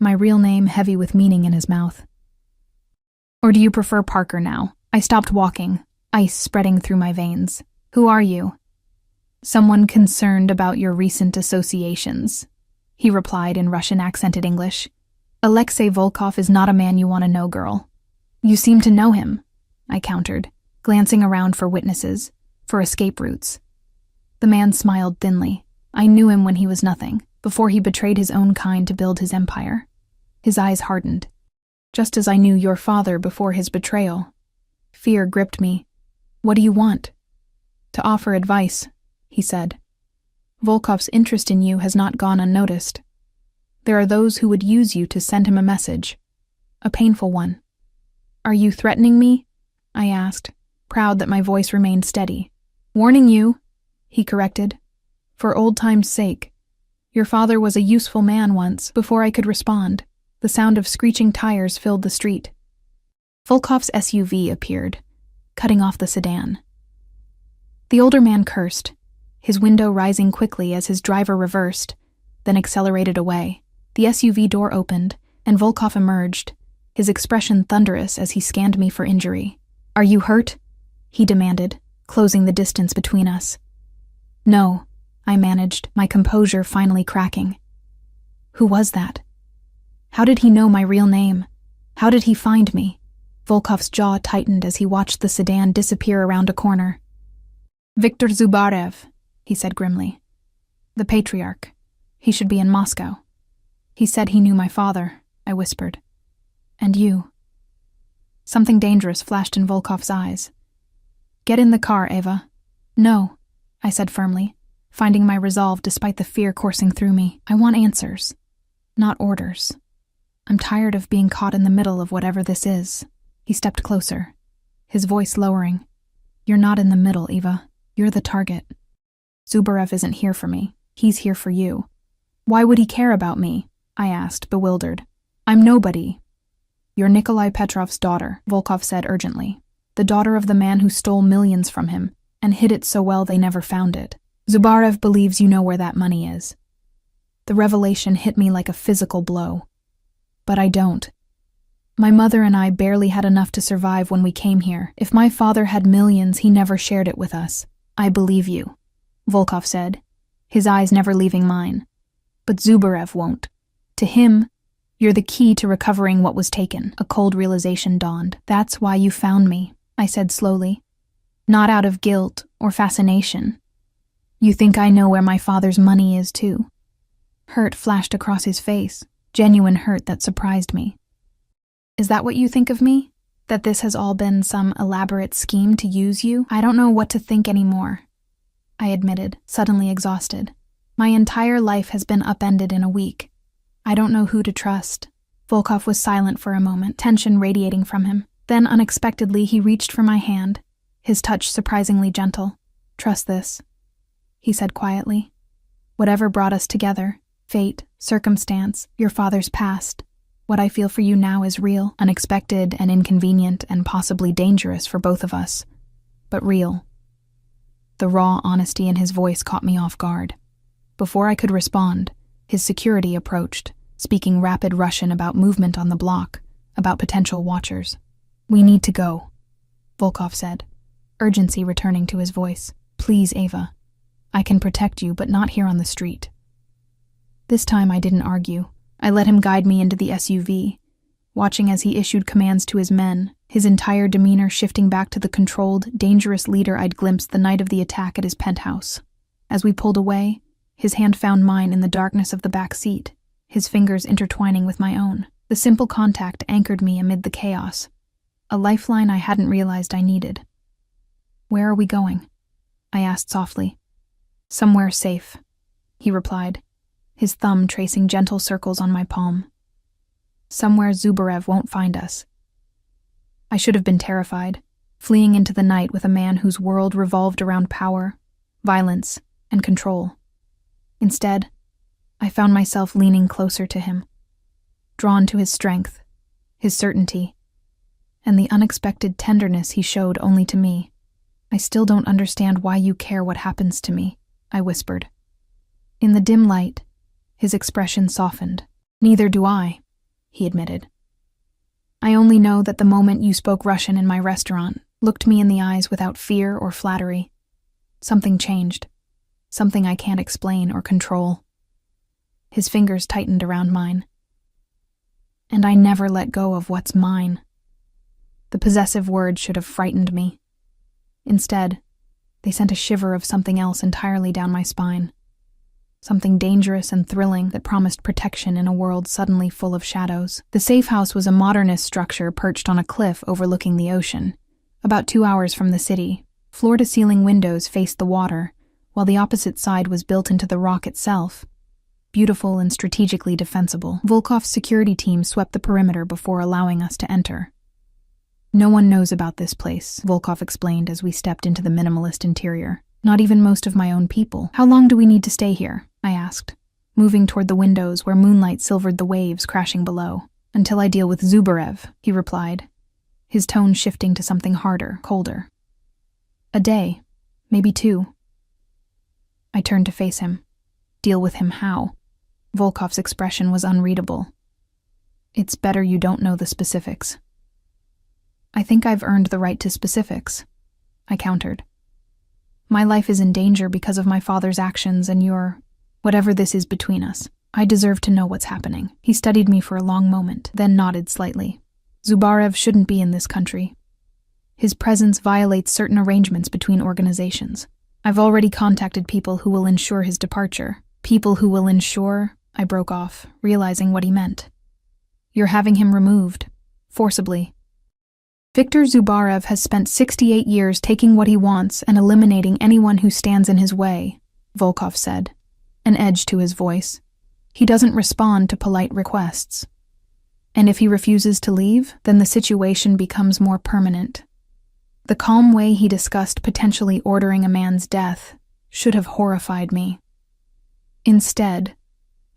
my real name heavy with meaning in his mouth. "Or do you prefer Parker now?" I stopped walking, ice spreading through my veins. "Who are you?" "Someone concerned about your recent associations," he replied in Russian-accented English. "Alexei Volkov is not a man you want to know, girl." "You seem to know him," I countered, glancing around for witnesses, for escape routes. The man smiled thinly. I knew him when he was nothing, before he betrayed his own kind to build his empire. His eyes hardened, just as I knew your father before his betrayal. Fear gripped me. "What do you want?" "To offer advice," he said. "Volkov's interest in you has not gone unnoticed. There are those who would use you to send him a message. A painful one." "Are you threatening me?" I asked, proud that my voice remained steady. "Warning you," he corrected. "For old time's sake. Your father was a useful man once, before I could respond." The sound of screeching tires filled the street. Volkov's SUV appeared, cutting off the sedan. The older man cursed, his window rising quickly as his driver reversed, then accelerated away. The SUV door opened, and Volkov emerged, his expression thunderous as he scanned me for injury. "Are you hurt?" he demanded, closing the distance between us. "No," I managed, my composure finally cracking. "Who was that? How did he know my real name? How did he find me?" Volkov's jaw tightened as he watched the sedan disappear around a corner. "Viktor Zubarev," he said grimly. "The patriarch. He should be in Moscow." "He said he knew my father," I whispered. "And you." Something dangerous flashed in Volkov's eyes. "Get in the car, Eva." "No," I said firmly, finding my resolve despite the fear coursing through me. "I want answers, not orders. I'm tired of being caught in the middle of whatever this is." He stepped closer, his voice lowering. "You're not in the middle, Eva. You're the target. Zubarev isn't here for me. He's here for you." "Why would he care about me?" I asked, bewildered. "I'm nobody." "You're Nikolai Petrov's daughter," Volkov said urgently. "The daughter of the man who stole millions from him and hid it so well they never found it. Zubarev believes you know where that money is." The revelation hit me like a physical blow. But I don't. My mother and I barely had enough to survive when we came here. If my father had millions, he never shared it with us. "I believe you," Volkov said, his eyes never leaving mine. "But Zubarev won't. To him, you're the key to recovering what was taken." A cold realization dawned. "That's why you found me," I said slowly. "Not out of guilt or fascination. You think I know where my father's money is, too." Hurt flashed across his face, genuine hurt that surprised me. "Is that what you think of me? That this has all been some elaborate scheme to use you? I don't know what to think anymore," I admitted, suddenly exhausted. "My entire life has been upended in a week. I don't know who to trust." Volkov was silent for a moment, tension radiating from him. Then, unexpectedly, he reached for my hand, his touch surprisingly gentle. "Trust this," he said quietly. "Whatever brought us together, fate, circumstance, your father's past, what I feel for you now is real, unexpected and inconvenient and possibly dangerous for both of us, but real." The raw honesty in his voice caught me off guard. Before I could respond, his security approached, speaking rapid Russian about movement on the block, about potential watchers. "We need to go," Volkov said, urgency returning to his voice. "Please, Eva. I can protect you, but not here on the street." This time I didn't argue. I let him guide me into the SUV, watching as he issued commands to his men, his entire demeanor shifting back to the controlled, dangerous leader I'd glimpsed the night of the attack at his penthouse. As we pulled away, his hand found mine in the darkness of the back seat, his fingers intertwining with my own. The simple contact anchored me amid the chaos, a lifeline I hadn't realized I needed. "Where are we going?" I asked softly. "Somewhere safe," he replied, his thumb tracing gentle circles on my palm. "Somewhere Zubarev won't find us." I should have been terrified, fleeing into the night with a man whose world revolved around power, violence, and control. Instead, I found myself leaning closer to him, drawn to his strength, his certainty, and the unexpected tenderness he showed only to me. "I still don't understand why you care what happens to me," I whispered. In the dim light, his expression softened. "Neither do I," he admitted. "I only know that the moment you spoke Russian in my restaurant, looked me in the eyes without fear or flattery, something changed, something I can't explain or control." His fingers tightened around mine. "And I never let go of what's mine." The possessive words should have frightened me. Instead, they sent a shiver of something else entirely down my spine. Something dangerous and thrilling that promised protection in a world suddenly full of shadows. The safe house was a modernist structure perched on a cliff overlooking the ocean, about 2 hours from the city. Floor-to-ceiling windows faced the water, while the opposite side was built into the rock itself, beautiful and strategically defensible. Volkov's security team swept the perimeter before allowing us to enter. "No one knows about this place," Volkov explained as we stepped into the minimalist interior. "Not even most of my own people." "How long do we need to stay here?" I asked, moving toward the windows where moonlight silvered the waves crashing below. "Until I deal with Zubarev," he replied, his tone shifting to something harder, colder. "A day, maybe 2. I turned to face him. Deal with him how? Volkov's expression was unreadable. "It's better you don't know the specifics." "I think I've earned the right to specifics," I countered. "My life is in danger because of my father's actions and whatever this is between us. I deserve to know what's happening." He studied me for a long moment, then nodded slightly. Zubarev shouldn't be in this country. His presence violates certain arrangements between organizations. I've already contacted people who will ensure his departure. People who will ensure... I broke off, realizing what he meant. You're having him removed. Forcibly. Viktor Zubarev has spent 68 years taking what he wants and eliminating anyone who stands in his way, Volkov said, an edge to his voice. He doesn't respond to polite requests. And if he refuses to leave, then the situation becomes more permanent. The calm way he discussed potentially ordering a man's death should have horrified me. Instead,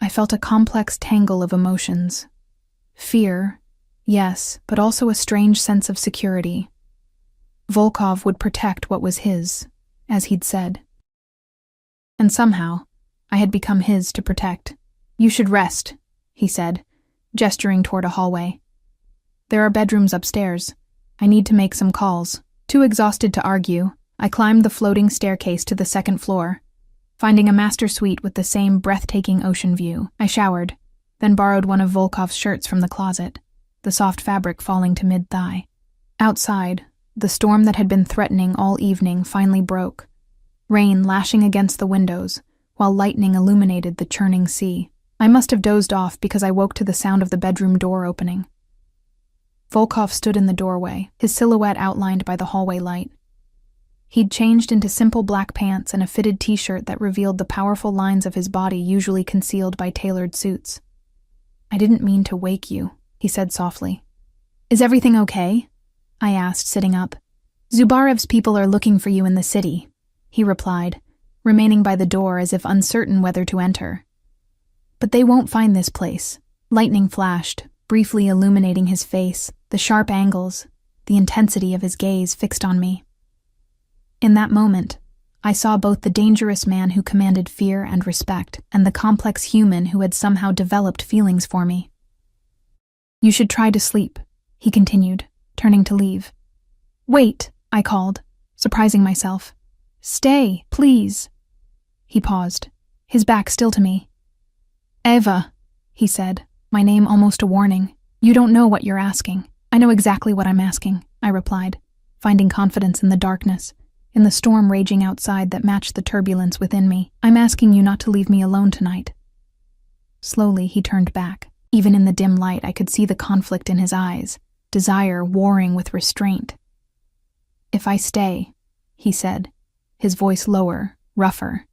I felt a complex tangle of emotions. Fear, yes, but also a strange sense of security. Volkov would protect what was his, as he'd said. And somehow, I had become his to protect. You should rest, he said, gesturing toward a hallway. There are bedrooms upstairs. I need to make some calls. Too exhausted to argue, I climbed the floating staircase to the second floor. Finding a master suite with the same breathtaking ocean view, I showered, then borrowed one of Volkov's shirts from the closet, the soft fabric falling to mid-thigh. Outside, the storm that had been threatening all evening finally broke, rain lashing against the windows, while lightning illuminated the churning sea. I must have dozed off because I woke to the sound of the bedroom door opening. Volkov stood in the doorway, his silhouette outlined by the hallway light. He'd changed into simple black pants and a fitted t-shirt that revealed the powerful lines of his body usually concealed by tailored suits. I didn't mean to wake you, he said softly. Is everything okay? I asked, sitting up. Zubarev's people are looking for you in the city, he replied, remaining by the door as if uncertain whether to enter. But they won't find this place. Lightning flashed, briefly illuminating his face, the sharp angles, the intensity of his gaze fixed on me. In that moment, I saw both the dangerous man who commanded fear and respect and the complex human who had somehow developed feelings for me. You should try to sleep, he continued, turning to leave. Wait, I called, surprising myself. Stay, please. He paused, his back still to me. Eva, he said, my name almost a warning. You don't know what you're asking. I know exactly what I'm asking, I replied, finding confidence in the darkness, in the storm raging outside that matched the turbulence within me. I'm asking you not to leave me alone tonight. Slowly, he turned back. Even in the dim light, I could see the conflict in his eyes, desire warring with restraint. If I stay, he said, his voice lower, rougher,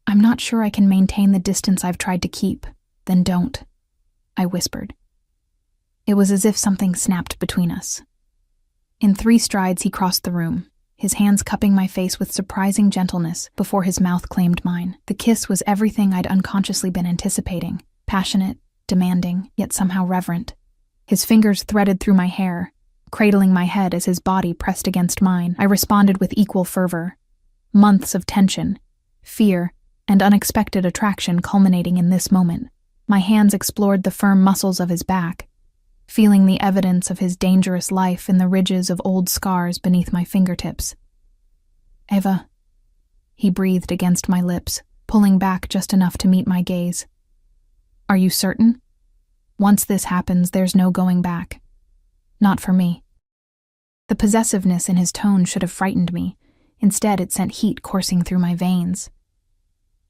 I'm not sure I can maintain the distance I've tried to keep. Then don't, I whispered. It was as if something snapped between us. In 3 strides, he crossed the room, his hands cupping my face with surprising gentleness before his mouth claimed mine. The kiss was everything I'd unconsciously been anticipating, passionate, demanding, yet somehow reverent. His fingers threaded through my hair, cradling my head as his body pressed against mine. I responded with equal fervor. Months of tension, fear, and unexpected attraction culminating in this moment. My hands explored the firm muscles of his back, feeling the evidence of his dangerous life in the ridges of old scars beneath my fingertips. Eva, he breathed against my lips, pulling back just enough to meet my gaze. Are you certain? Once this happens, there's no going back. Not for me. The possessiveness in his tone should have frightened me. Instead, it sent heat coursing through my veins.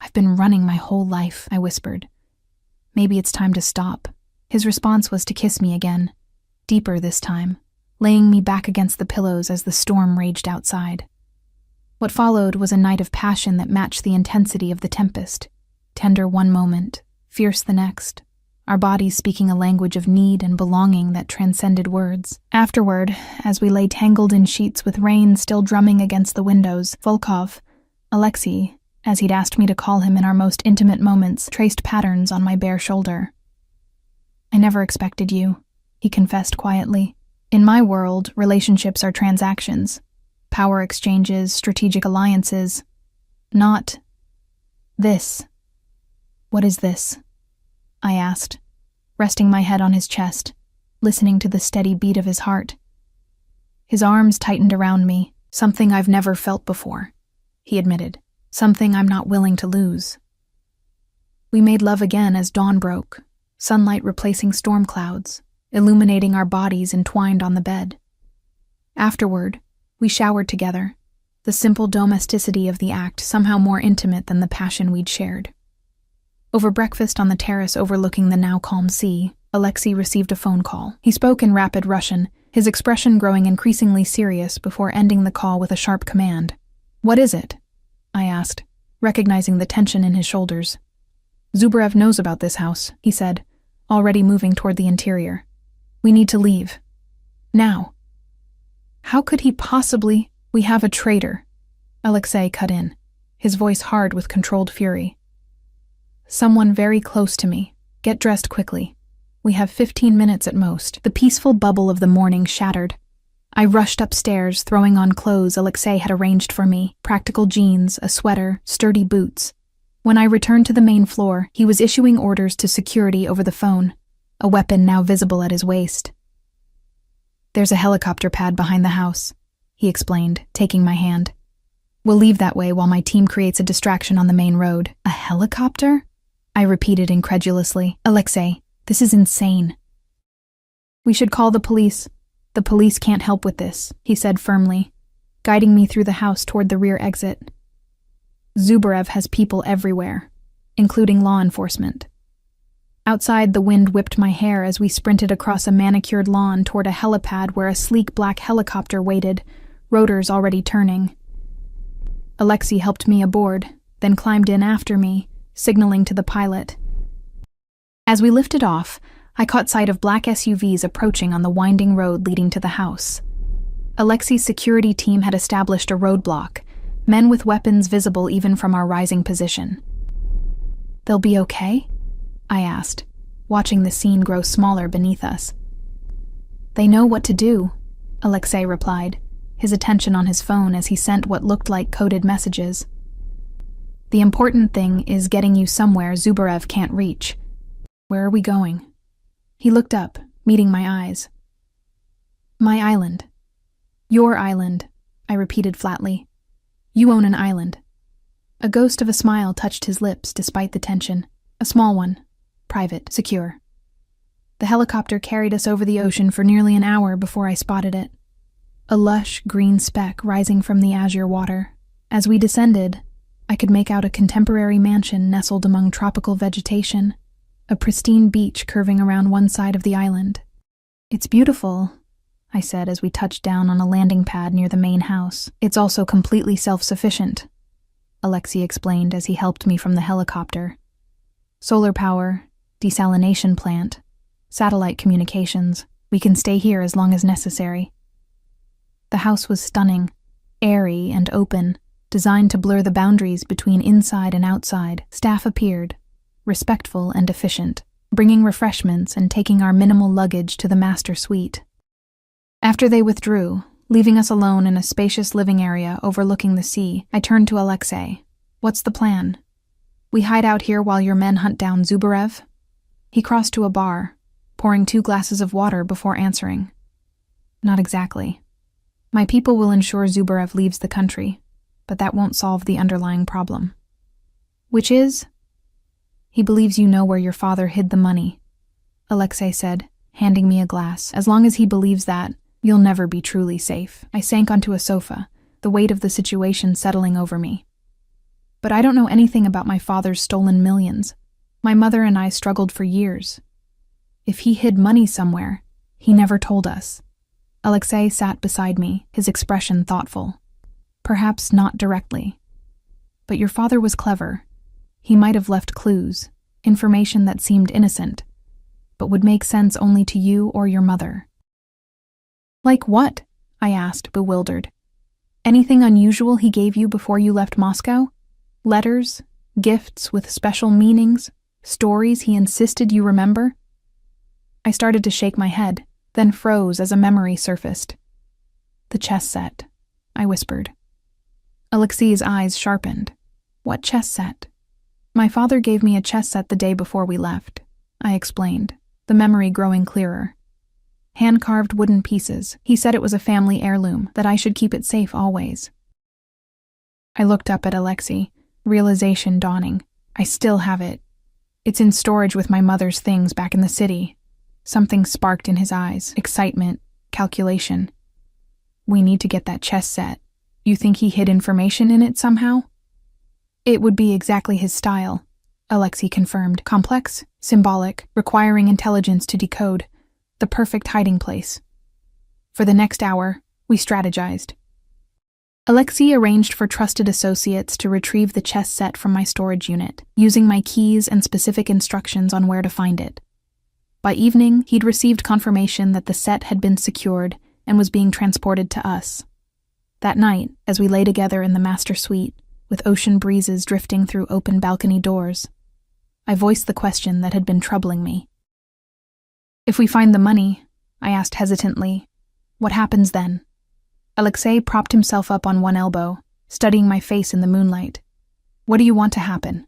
I've been running my whole life, I whispered. Maybe it's time to stop. His response was to kiss me again, deeper this time, laying me back against the pillows as the storm raged outside. What followed was a night of passion that matched the intensity of the tempest, tender one moment, fierce the next, our bodies speaking a language of need and belonging that transcended words. Afterward, as we lay tangled in sheets with rain still drumming against the windows, Volkov, Alexei, as he'd asked me to call him in our most intimate moments, traced patterns on my bare shoulder. I never expected you, he confessed quietly. In my world, relationships are transactions, power exchanges, strategic alliances. Not this. What is this? I asked, resting my head on his chest, listening to the steady beat of his heart. His arms tightened around me, something I've never felt before, he admitted, something I'm not willing to lose. We made love again as dawn broke, sunlight replacing storm clouds, illuminating our bodies entwined on the bed. Afterward, we showered together, the simple domesticity of the act somehow more intimate than the passion we'd shared. Over breakfast on the terrace overlooking the now calm sea, Alexei received a phone call. He spoke in rapid Russian, his expression growing increasingly serious before ending the call with a sharp command. "What is it?" I asked, recognizing the tension in his shoulders. "Zubarev knows about this house," he said, already moving toward the interior. "We need to leave. Now." "How could he possibly—" "We have a traitor," Alexei cut in, his voice hard with controlled fury. "Someone very close to me. Get dressed quickly. We have 15 minutes at most." The peaceful bubble of the morning shattered. I rushed upstairs, throwing on clothes Alexei had arranged for me, practical jeans, a sweater, sturdy boots. When I returned to the main floor, he was issuing orders to security over the phone, a weapon now visible at his waist. "There's a helicopter pad behind the house," he explained, taking my hand. "We'll leave that way while my team creates a distraction on the main road." "A helicopter?" I repeated incredulously. "Alexei, this is insane." "We should call the police. The police can't help with this," he said firmly, guiding me through the house toward the rear exit. "Zubarev has people everywhere, including law enforcement." Outside, the wind whipped my hair as we sprinted across a manicured lawn toward a helipad where a sleek black helicopter waited, rotors already turning. Alexei helped me aboard, then climbed in after me, signaling to the pilot. As we lifted off, I caught sight of black SUVs approaching on the winding road leading to the house. Alexei's security team had established a roadblock, men with weapons visible even from our rising position. "They'll be okay?" I asked, watching the scene grow smaller beneath us. "They know what to do," Alexei replied, his attention on his phone as he sent what looked like coded messages. "The important thing is getting you somewhere Zubarev can't reach." "Where are we going?" He looked up, meeting my eyes. "My island." "Your island," I repeated flatly. "You own an island." A ghost of a smile touched his lips despite the tension. A small one. Private, secure. The helicopter carried us over the ocean for nearly an hour before I spotted it. A lush, green speck rising from the azure water. As we descended, I could make out a contemporary mansion nestled among tropical vegetation, a pristine beach curving around one side of the island. "It's beautiful," I said as we touched down on a landing pad near the main house. "It's also completely self-sufficient," Alexei explained as he helped me from the helicopter. "Solar power, desalination plant, satellite communications. We can stay here as long as necessary." The house was stunning, airy and open, designed to blur the boundaries between inside and outside. Staff appeared, respectful and efficient, bringing refreshments and taking our minimal luggage to the master suite. After they withdrew, leaving us alone in a spacious living area overlooking the sea, I turned to Alexei. "What's the plan? We hide out here while your men hunt down Zubarev?" He crossed to a bar, pouring 2 glasses of water before answering. "Not exactly. My people will ensure Zubarev leaves the country, but that won't solve the underlying problem." "Which is?" "He believes you know where your father hid the money," Alexei said, handing me a glass. "As long as he believes that, you'll never be truly safe." I sank onto a sofa, the weight of the situation settling over me. "But I don't know anything about my father's stolen millions. My mother and I struggled for years. If he hid money somewhere, he never told us." Alexei sat beside me, his expression thoughtful. "Perhaps not directly. But your father was clever. He might have left clues, information that seemed innocent, but would make sense only to you or your mother." "Like what?" I asked, bewildered. "Anything unusual he gave you before you left Moscow? Letters, gifts with special meanings, stories he insisted you remember?" I started to shake my head, then froze as a memory surfaced. "The chess set," I whispered. Alexei's eyes sharpened. "What chess set?" "My father gave me a chess set the day before we left," I explained, the memory growing clearer. "Hand-carved wooden pieces. He said it was a family heirloom, that I should keep it safe always." I looked up at Alexei, realization dawning. "I still have it. It's in storage with my mother's things back in the city. Something sparked in his eyes. Excitement, calculation. We need to get that chess set. You think he hid information in it somehow? It would be exactly his style, Alexei confirmed. Complex, symbolic, requiring intelligence to decode. The perfect hiding place. For the next hour, we strategized. Alexei arranged for trusted associates to retrieve the chess set from my storage unit, using my keys and specific instructions on where to find it. By evening, he'd received confirmation that the set had been secured and was being transported to us. That night, as we lay together in the master suite, with ocean breezes drifting through open balcony doors, I voiced the question that had been troubling me. If we find the money, I asked hesitantly, what happens then? Alexei propped himself up on one elbow, studying my face in the moonlight. What do you want to happen?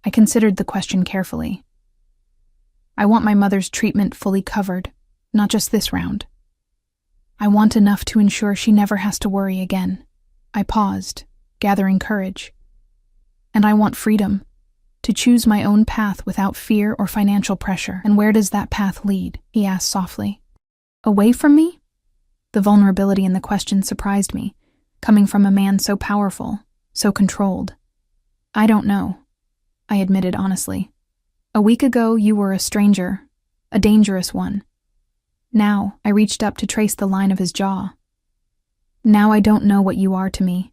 I considered the question carefully. I want my mother's treatment fully covered, not just this round. I want enough to ensure she never has to worry again. I paused, gathering courage. And I want freedom, to choose my own path without fear or financial pressure. And where does that path lead? He asked softly. Away from me? The vulnerability in the question surprised me, coming from a man so powerful, so controlled. I don't know, I admitted honestly. A week ago, you were a stranger, a dangerous one. Now, I reached up to trace the line of his jaw. Now I don't know what you are to me,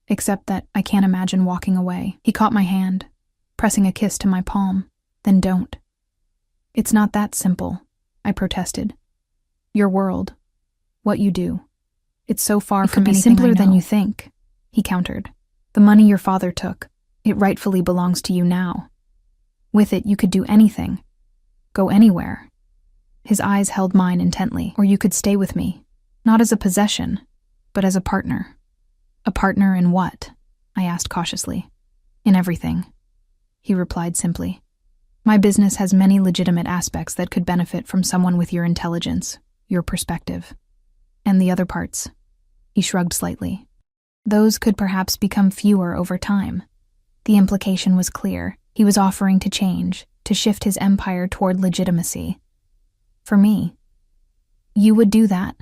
except that I can't imagine walking away. He caught my hand, pressing a kiss to my palm. Then don't. It's not that simple, I protested. Your world. What you do. It's so far from anything I know. It could be simpler than you think, he countered. The money your father took, it rightfully belongs to you now. With it, you could do anything. Go anywhere. His eyes held mine intently. Or you could stay with me, not as a possession, but as a partner. A partner in what? I asked cautiously. In everything, he replied simply. My business has many legitimate aspects that could benefit from someone with your intelligence, your perspective. And the other parts, he shrugged slightly. Those could perhaps become fewer over time. The implication was clear. He was offering to change, to shift his empire toward legitimacy. For me, you would do that.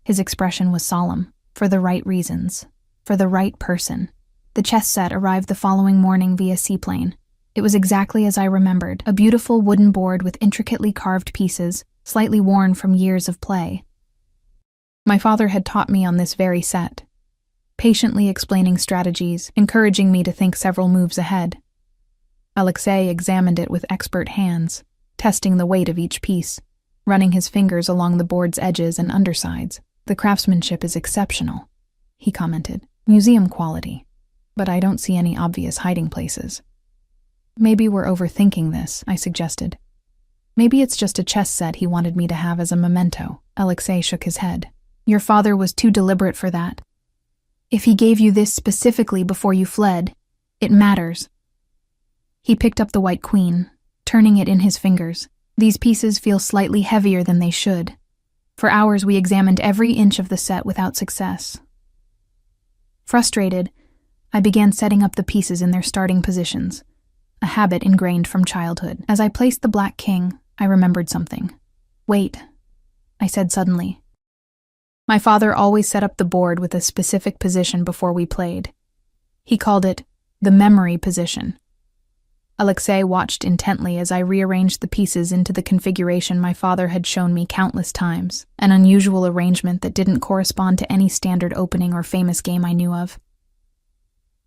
His expression was solemn, for the right reasons, for the right person. The chess set arrived the following morning via seaplane. It was exactly as I remembered, a beautiful wooden board with intricately carved pieces, slightly worn from years of play. My father had taught me on this very set, patiently explaining strategies, encouraging me to think several moves ahead. Alexei examined it with expert hands, testing the weight of each piece, running his fingers along the board's edges and undersides. The craftsmanship is exceptional, he commented. Museum quality. But I don't see any obvious hiding places. Maybe we're overthinking this, I suggested. Maybe it's just a chess set he wanted me to have as a memento. Alexei shook his head. Your father was too deliberate for that. If he gave you this specifically before you fled, it matters. He picked up the white queen, turning it in his fingers. These pieces feel slightly heavier than they should. For hours we examined every inch of the set without success. Frustrated, I began setting up the pieces in their starting positions, a habit ingrained from childhood. As I placed the black king, I remembered something. Wait, I said suddenly. My father always set up the board with a specific position before we played. He called it the memory position. Alexei watched intently as I rearranged the pieces into the configuration my father had shown me countless times, an unusual arrangement that didn't correspond to any standard opening or famous game I knew of.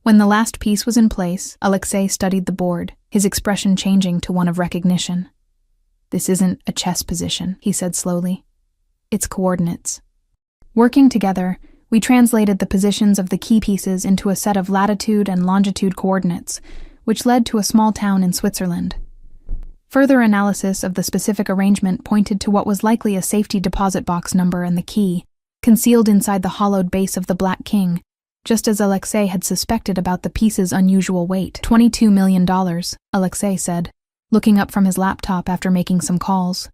When the last piece was in place, Alexei studied the board, his expression changing to one of recognition. This isn't a chess position, he said slowly. It's coordinates. Working together, we translated the positions of the key pieces into a set of latitude and longitude coordinates, which led to a small town in Switzerland. Further analysis of the specific arrangement pointed to what was likely a safety deposit box number and the key, concealed inside the hollowed base of the Black King, just as Alexei had suspected about the piece's unusual weight. $22 million, Alexei said, looking up from his laptop after making some calls.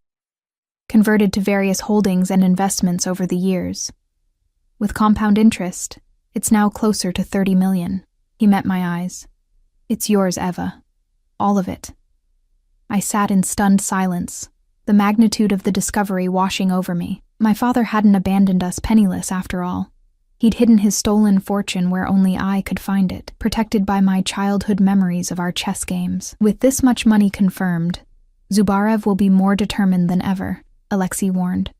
Converted to various holdings and investments over the years. With compound interest, it's now closer to 30 million. He met my eyes. It's yours, Eva. All of it. I sat in stunned silence, the magnitude of the discovery washing over me. My father hadn't abandoned us penniless after all. He'd hidden his stolen fortune where only I could find it, protected by my childhood memories of our chess games. With this much money confirmed, Zubarev will be more determined than ever, Alexei warned.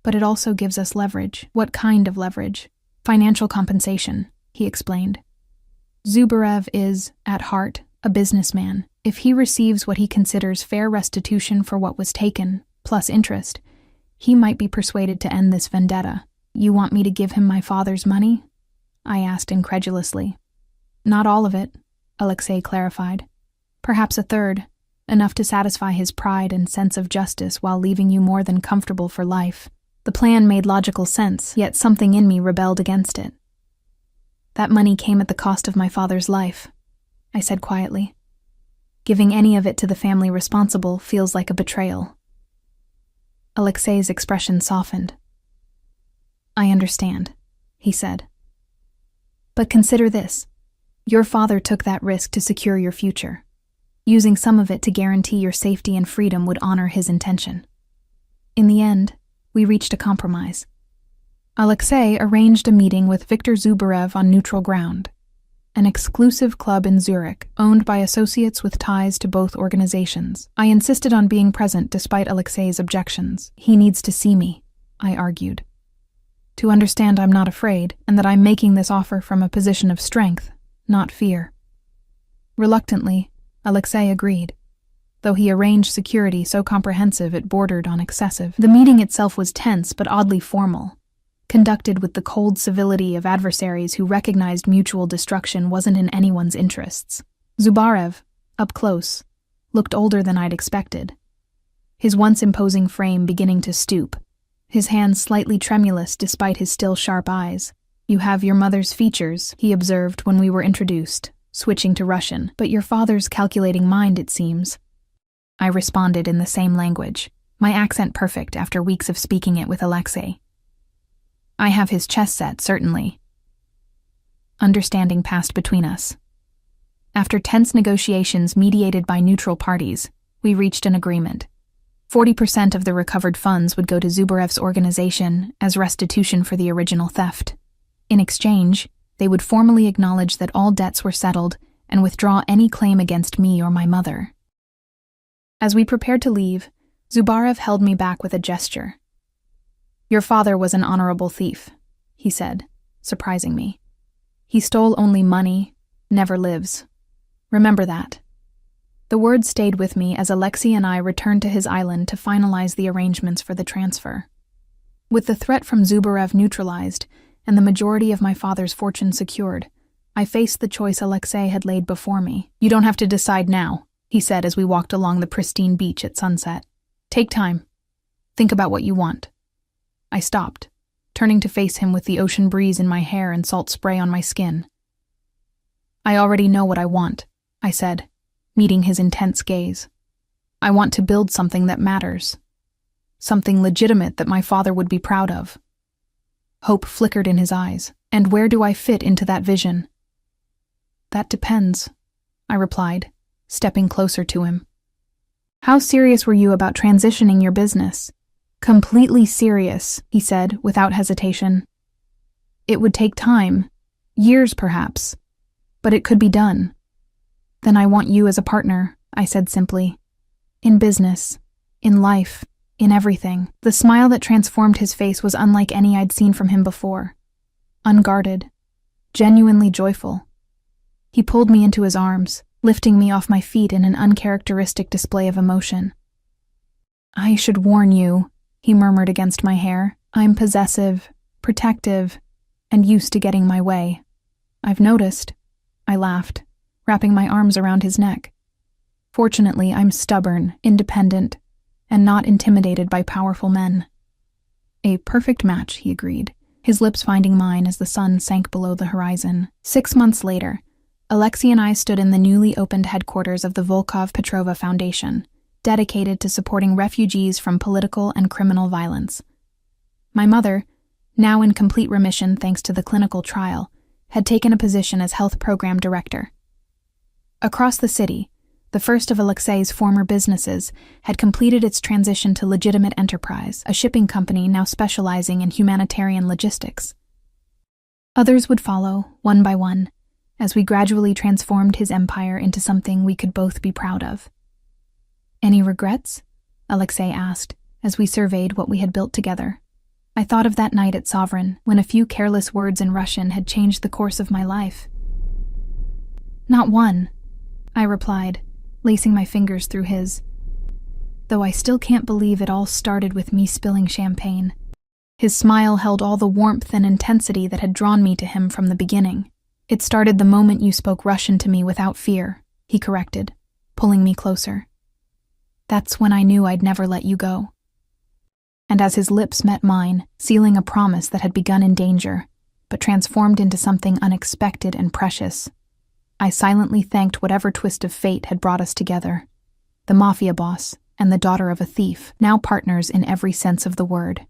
But it also gives us leverage. What kind of leverage? Financial compensation, he explained. Zubarev is, at heart, a businessman. If he receives what he considers fair restitution for what was taken, plus interest, he might be persuaded to end this vendetta. You want me to give him my father's money? I asked incredulously. Not all of it, Alexei clarified. Perhaps a third, enough to satisfy his pride and sense of justice while leaving you more than comfortable for life. The plan made logical sense, yet something in me rebelled against it. That money came at the cost of my father's life, I said quietly. Giving any of it to the family responsible feels like a betrayal. Alexei's expression softened. I understand, he said. But consider this. Your father took that risk to secure your future. Using some of it to guarantee your safety and freedom would honor his intention. In the end, we reached a compromise. Alexei arranged a meeting with Viktor Zubarev on neutral ground, an exclusive club in Zurich, owned by associates with ties to both organizations. I insisted on being present despite Alexei's objections. He needs to see me, I argued. To understand I'm not afraid, and that I'm making this offer from a position of strength, not fear. Reluctantly, Alexei agreed, though he arranged security so comprehensive it bordered on excessive. The meeting itself was tense but oddly formal, conducted with the cold civility of adversaries who recognized mutual destruction wasn't in anyone's interests. Zubarev, up close, looked older than I'd expected, his once imposing frame beginning to stoop, his hands slightly tremulous despite his still sharp eyes. You have your mother's features, he observed when we were introduced, switching to Russian, but your father's calculating mind, it seems. I responded in the same language, my accent perfect after weeks of speaking it with Alexei. I have his chess set, certainly. Understanding passed between us. After tense negotiations mediated by neutral parties, we reached an agreement. 40% of the recovered funds would go to Zubarev's organization as restitution for the original theft. In exchange, they would formally acknowledge that all debts were settled and withdraw any claim against me or my mother. As we prepared to leave, Zubarev held me back with a gesture. Your father was an honorable thief, he said, surprising me. He stole only money, never lives. Remember that. The words stayed with me as Alexei and I returned to his island to finalize the arrangements for the transfer. With the threat from Zubarev neutralized and the majority of my father's fortune secured, I faced the choice Alexei had laid before me. You don't have to decide now, he said as we walked along the pristine beach at sunset. Take time. Think about what you want. I stopped, turning to face him with the ocean breeze in my hair and salt spray on my skin. I already know what I want, I said, meeting his intense gaze. I want to build something that matters. Something legitimate that my father would be proud of. Hope flickered in his eyes. And where do I fit into that vision? That depends, I replied, stepping closer to him. How serious were you about transitioning your business? Completely serious, he said without hesitation. It would take time, years perhaps, but it could be done. Then I want you as a partner, I said simply. In business, in life, in everything. The smile that transformed his face was unlike any I'd seen from him before. Unguarded, genuinely joyful. He pulled me into his arms, lifting me off my feet in an uncharacteristic display of emotion. I should warn you, he murmured against my hair. I'm possessive, protective, and used to getting my way. I've noticed, I laughed, wrapping my arms around his neck. Fortunately, I'm stubborn, independent, and not intimidated by powerful men. A perfect match, he agreed, his lips finding mine as the sun sank below the horizon. 6 months later, Alexei and I stood in the newly opened headquarters of the Volkov Petrova Foundation, dedicated to supporting refugees from political and criminal violence. My mother, now in complete remission thanks to the clinical trial, had taken a position as health program director. Across the city, The first of Alexei's former businesses had completed its transition to legitimate enterprise, a shipping company now specializing in humanitarian logistics. Others would follow, one by one, as we gradually transformed his empire into something we could both be proud of. "Any regrets?" Alexei asked, as we surveyed what we had built together. I thought of that night at Sovereign, when a few careless words in Russian had changed the course of my life. "Not one," I replied, lacing my fingers through his. Though I still can't believe it all started with me spilling champagne. His smile held all the warmth and intensity that had drawn me to him from the beginning. "It started the moment you spoke Russian to me without fear," he corrected, pulling me closer. "That's when I knew I'd never let you go." And as his lips met mine, sealing a promise that had begun in danger, but transformed into something unexpected and precious, I silently thanked whatever twist of fate had brought us together. The Mafia boss and the daughter of a thief, now partners in every sense of the word.